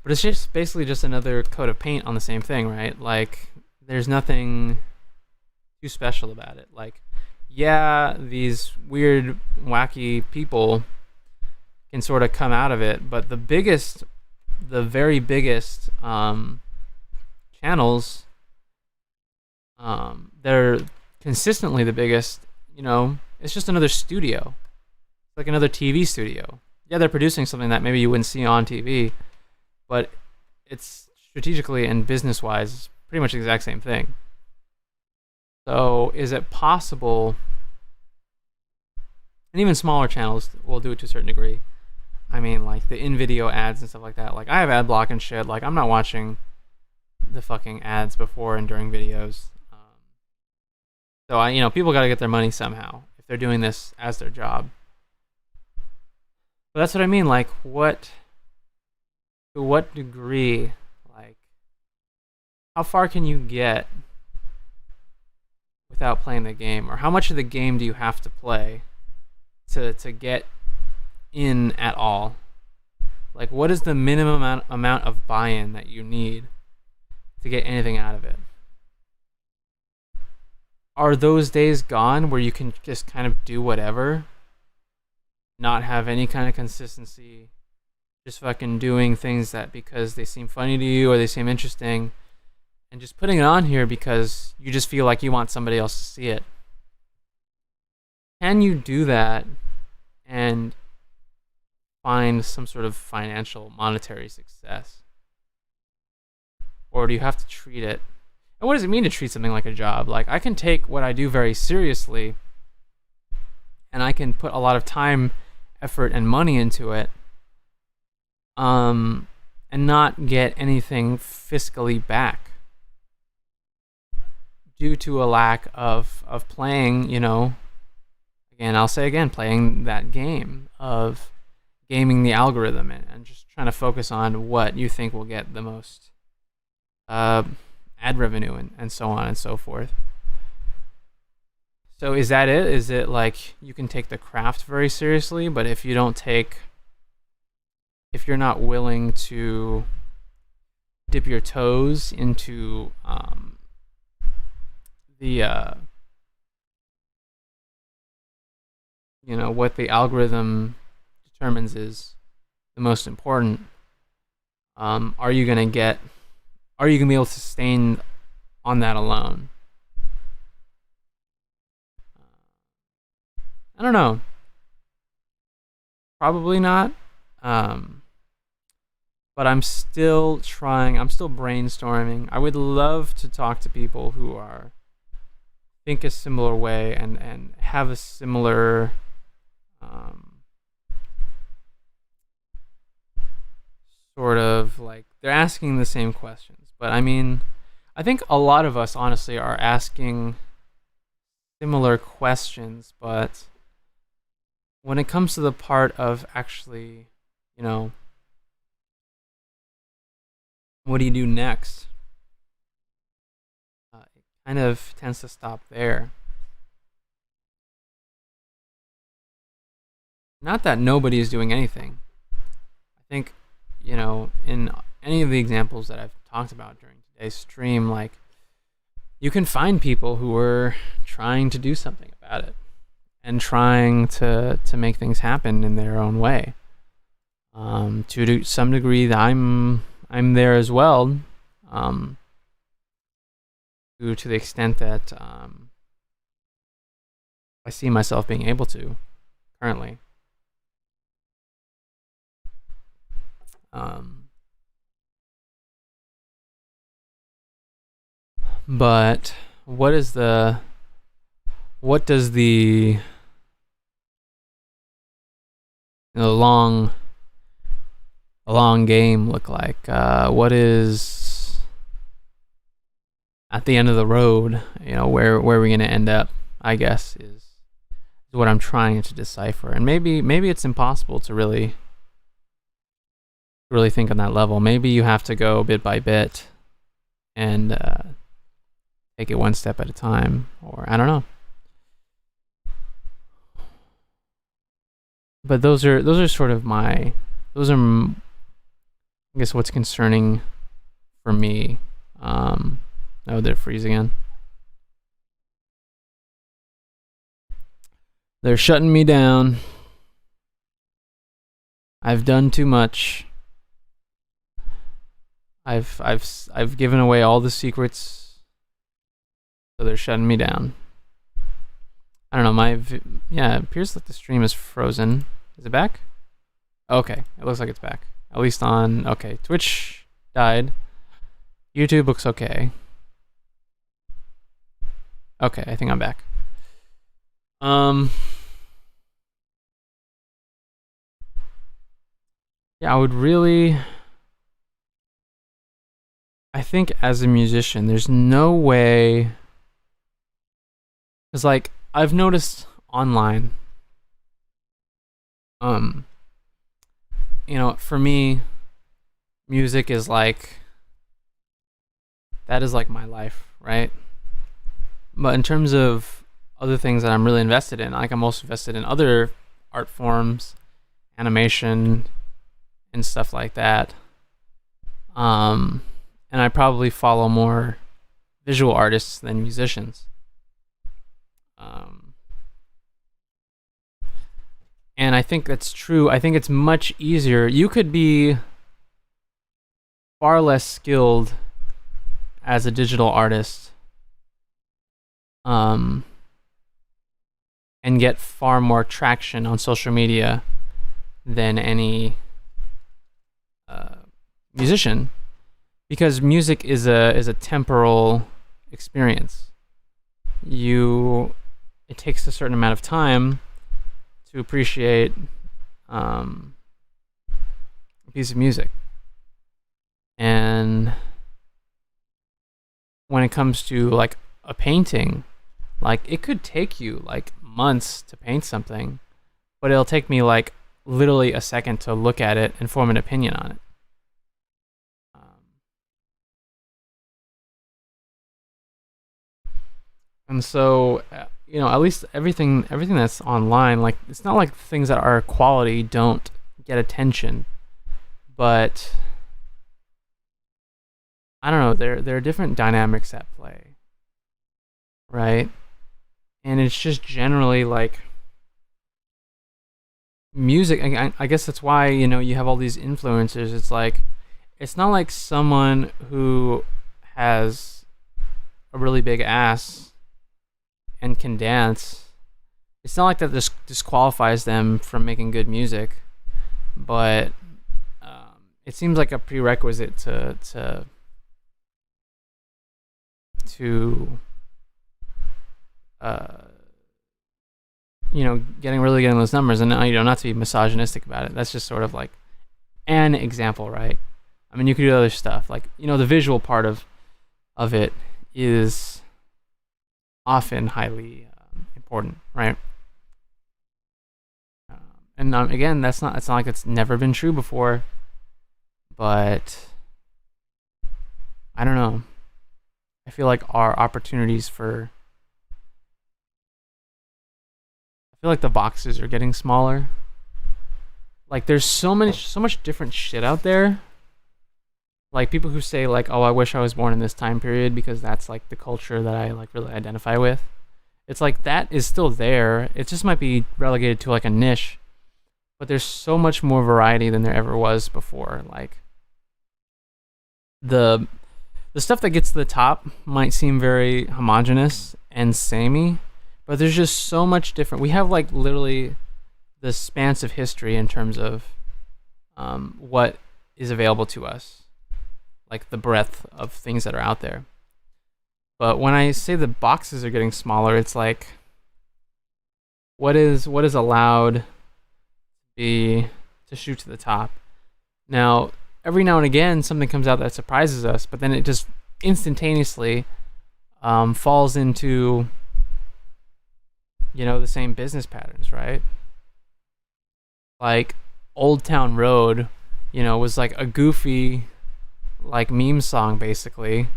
it's just basically just another coat of paint on the same thing, right? Like, there's nothing too special about it. Like, yeah, these weird, wacky people can sort of come out of it, but the very biggest channels, they're consistently the biggest, it's just another studio. It's like another TV studio. Yeah, they're producing something that maybe you wouldn't see on TV, but it's strategically and business-wise pretty much the exact same thing. So is it possible, and even smaller channels will do it to a certain degree. I mean, like the in-video ads and stuff like that. Like, I have ad block and shit. Like, I'm not watching the fucking ads before and during videos. So people got to get their money somehow if they're doing this as their job. But that's what I mean. Like, to what degree, like, how far can you get without playing the game, or how much of the game do you have to play to get in at all? Like, what is the minimum amount of buy-in that you need to get anything out of it? Are those days gone where you can just kind of do whatever, not have any kind of consistency, just fucking doing things that because they seem funny to you or they seem interesting, and just putting it on here because you just feel like you want somebody else to see it? Can you do that and find some sort of financial, monetary success? Or do you have to treat it? And what does it mean to treat something like a job? Like, I can take what I do very seriously, and I can put a lot of time, effort, and money into it, and not get anything fiscally back due to a lack of playing, again, I'll say again, playing that game of gaming the algorithm and just trying to focus on what you think will get the most ad revenue and so on and so forth. So is that it? Is it like you can take the craft very seriously, but if you're not willing to dip your toes into what the algorithm determines is the most important, are you gonna be able to sustain on that alone? I don't know. Probably not. But I'm still trying. I'm still brainstorming. I would love to talk to people who think a similar way and have a similar sort of like, they're asking the same questions. But I mean, I think a lot of us honestly are asking similar questions, but when it comes to the part of actually, what do you do next? It kind of tends to stop there. not that nobody is doing anything. I think, in any of the examples that I've talked about during today's stream, like, you can find people who are trying to do something about it and trying to make things happen in their own way. To some degree, I'm there as well. To the extent that I see myself being able to currently. But what does the long game look like? What is at the end of the road? Where are we gonna end up? I guess is what I'm trying to decipher, and maybe it's impossible to really think on that level. Maybe you have to go bit by bit and take it one step at a time, or I don't know. But those are sort of I guess what's concerning for me. Oh, did it freeze again? They're shutting me down. I've done too much. I've given away all the secrets, so they're shutting me down. I don't know. It appears like the stream is frozen. Is it back? Okay, it looks like it's back. At least on Twitch died. YouTube looks okay. Okay, I think I'm back. Yeah, I think as a musician, there's no way. Because, like, I've noticed online, for me, music is like, that is like my life, right? But in terms of other things that I'm really invested in, like, I'm also invested in other art forms, animation, and stuff like that. And I probably follow more visual artists than musicians. And I think that's true. I think it's much easier. You could be far less skilled as a digital artist, and get far more traction on social media than any musician, because music is a temporal experience. It takes a certain amount of time to appreciate a piece of music, and when it comes to, like, a painting, like, it could take you like months to paint something, but it'll take me like literally a second to look at it and form an opinion on it. And so, at least everything that's online, like, it's not like things that are quality don't get attention, but I don't know, there are different dynamics at play, right? And it's just generally like music. I guess that's why, you have all these influencers. It's like, it's not like someone who has a really big ass and can dance. It's not like that this disqualifies them from making good music, but it seems like a prerequisite to getting those numbers. And not to be misogynistic about it, that's just sort of like an example, right? I mean, you could do other stuff, like, the visual part of it is often highly important, right? And again, it's not like it's never been true before, but I don't know. I feel like our opportunities I feel like the boxes are getting smaller, Like there's so much different shit out there. Like people who say like, "Oh, I wish I was born in this time period because that's like the culture that I like really identify with." It's like that is still there. It just might be relegated to like a niche, but there's so much more variety than there ever was before. Like the the stuff that gets to the top might seem very homogenous and samey, but there's just so much different. We have like literally the spans of history in terms of what is available to us, like the breadth of things that are out there. But when I say the boxes are getting smaller, it's like what is allowed to be to shoot to the top. Now, every now and again, something comes out that surprises us, but then it just instantaneously falls into the same business patterns, right? Like Old Town Road, was like a goofy like meme song basically,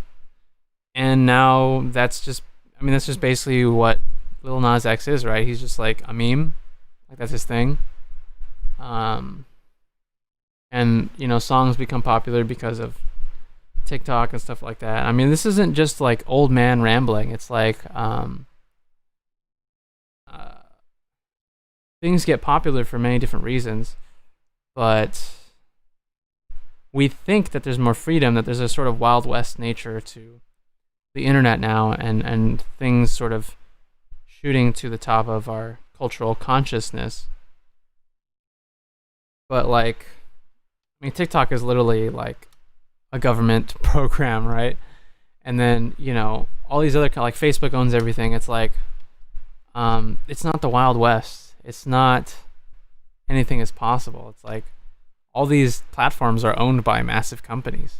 and now that's just basically what Lil Nas X is, right? He's just like a meme, like that's his thing. Um, and songs become popular because of TikTok and stuff like that. I mean, this isn't just like old man rambling. It's like uh, things get popular for many different reasons, but we think that there's more freedom, that there's a sort of Wild West nature to the internet now, and things sort of shooting to the top of our cultural consciousness. But like, I mean, TikTok is literally like a government program, right? And then all these other like Facebook owns everything. It's like, it's not the Wild West. It's not anything is possible. It's like all these platforms are owned by massive companies.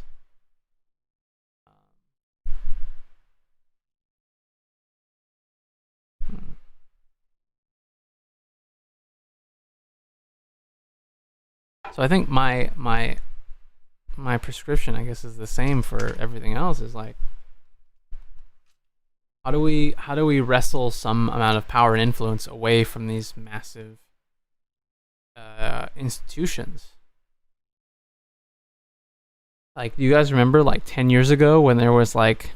So I think my prescription, I guess, is the same for everything else. Is like, how do we wrestle some amount of power and influence away from these massive institutions? Like, do you guys remember like 10 years ago when there was like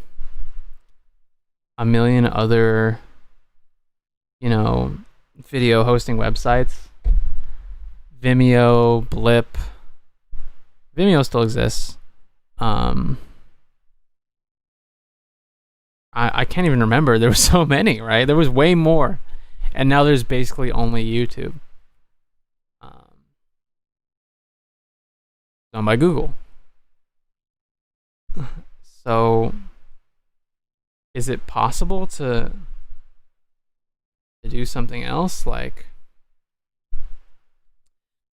a million other you know video hosting websites? Vimeo, Blip. Vimeo still exists. Um, I can't even remember. There were so many, right? There was way more, and now there's basically only YouTube, um, done by Google. So, is it possible to do something else? Like,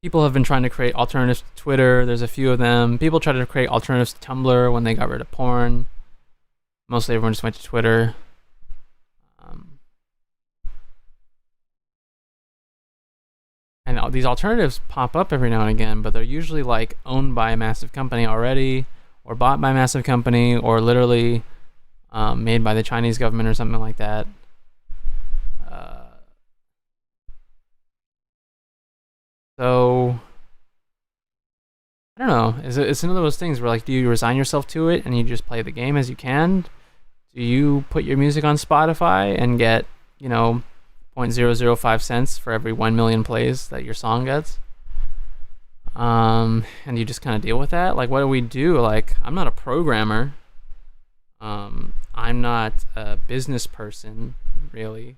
people have been trying to create alternatives to Twitter. There's a few of them. People tried to create alternatives to Tumblr when they got rid of porn. Mostly everyone just went to Twitter. Um, and these alternatives pop up every now and again, but they're usually like owned by a massive company already, or bought by a massive company, or literally made by the Chinese government or something like that. Uh, so I don't know. It's one of those things where like, do you resign yourself to it and you just play the game as you can? Do you put your music on Spotify and get, 0.005 cents for every 1 million plays that your song gets? And you just kind of deal with that? Like, what do we do? Like, I'm not a programmer. I'm not a business person, really.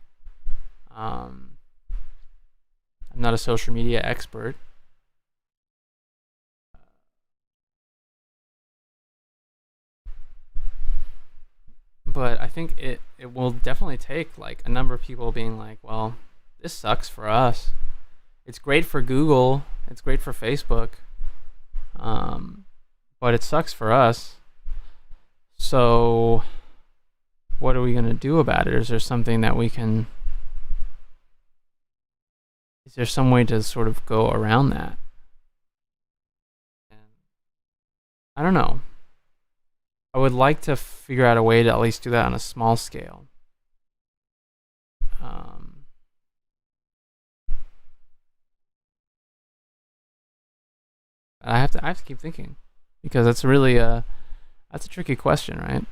Um, I'm not a social media expert. But I think it will definitely take like a number of people being like, well, this sucks for us. It's great for Google. It's great for Facebook. Um, but it sucks for us. So what are we gonna do about it? Is there something that we can? Is there some way to sort of go around that? I don't know. I would like to figure out a way to at least do that on a small scale. Um, I have to keep thinking, because that's really that's a tricky question, right?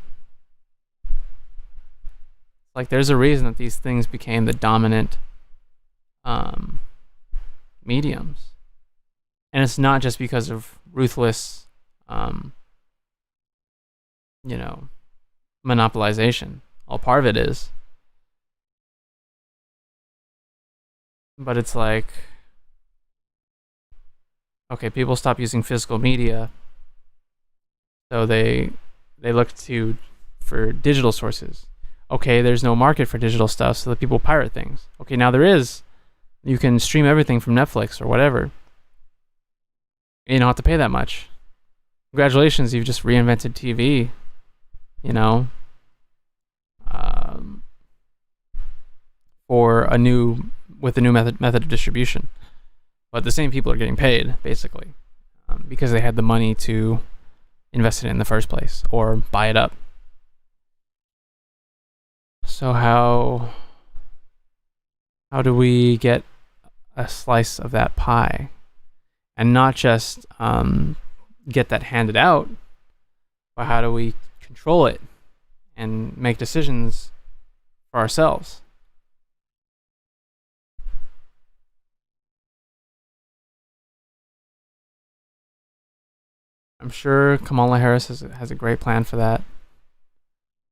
Like, there's a reason that these things became the dominant um, mediums, and it's not just because of ruthless, um, you know, monopolization. All part of it is, but it's like, okay, people stop using physical media, so they look to for digital sources. Okay, there's no market for digital stuff, so that people pirate things. Okay, now there is. You can stream everything from Netflix or whatever. You don't have to pay that much. Congratulations, you've just reinvented TV. You know, um, for a new with a new method of distribution. But the same people are getting paid basically, because they had the money to invest it in the first place or buy it up. So how do we get a slice of that pie, and not just get that handed out, but how do we control it and make decisions for ourselves? I'm sure Kamala Harris has a great plan for that.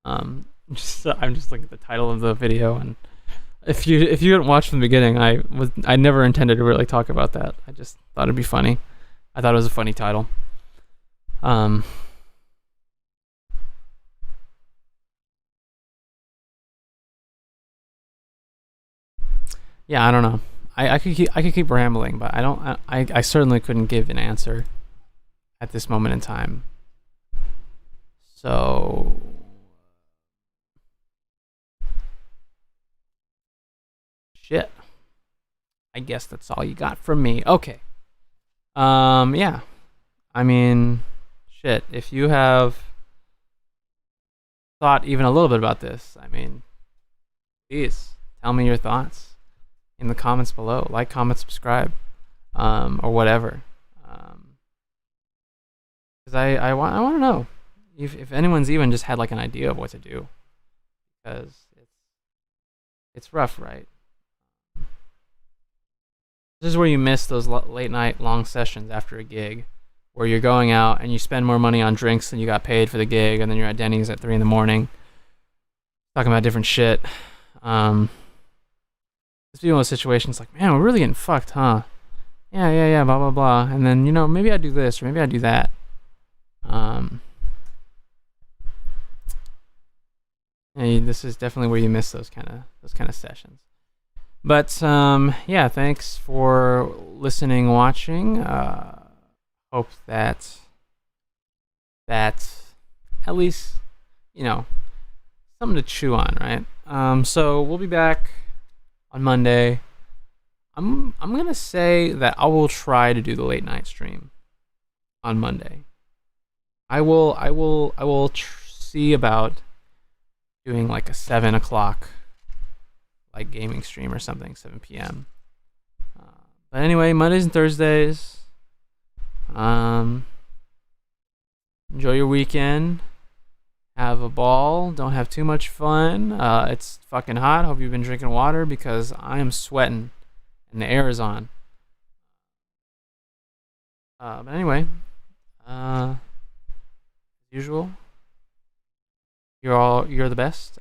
I'm just looking at the title of the video, and if you didn't watch from the beginning, I never intended to really talk about that. I just thought it'd be funny. I thought it was a funny title. Um, yeah, I don't know. I could keep rambling, but I certainly couldn't give an answer at this moment in time. So shit. I guess that's all you got from me. Okay. Yeah. I mean, shit. If you have thought even a little bit about this, I mean, please tell me your thoughts in the comments below. Like, comment, subscribe, or whatever. Because I want to know if anyone's even just had like an idea of what to do, because it's rough, right? This is where you miss those late night long sessions after a gig, where you're going out and you spend more money on drinks than you got paid for the gig, and then you're at Denny's at 3 in the morning talking about different shit. Just be one of those situations like, man, we're really getting fucked, huh? Yeah, blah blah blah, and then maybe I do this or maybe I do that. And this is definitely where you miss those kind of sessions. But yeah, thanks for listening, watching. Hope that at least something to chew on, right? So we'll be back on Monday. I'm gonna say that I will try to do the late night stream on Monday. I will see about doing like a 7 o'clock like gaming stream or something, 7 p.m. But anyway, Mondays and Thursdays. Enjoy your weekend. Have a ball. Don't have too much fun. It's fucking hot. Hope you've been drinking water, because I am sweating and the air is on. But anyway, as usual, you're the best.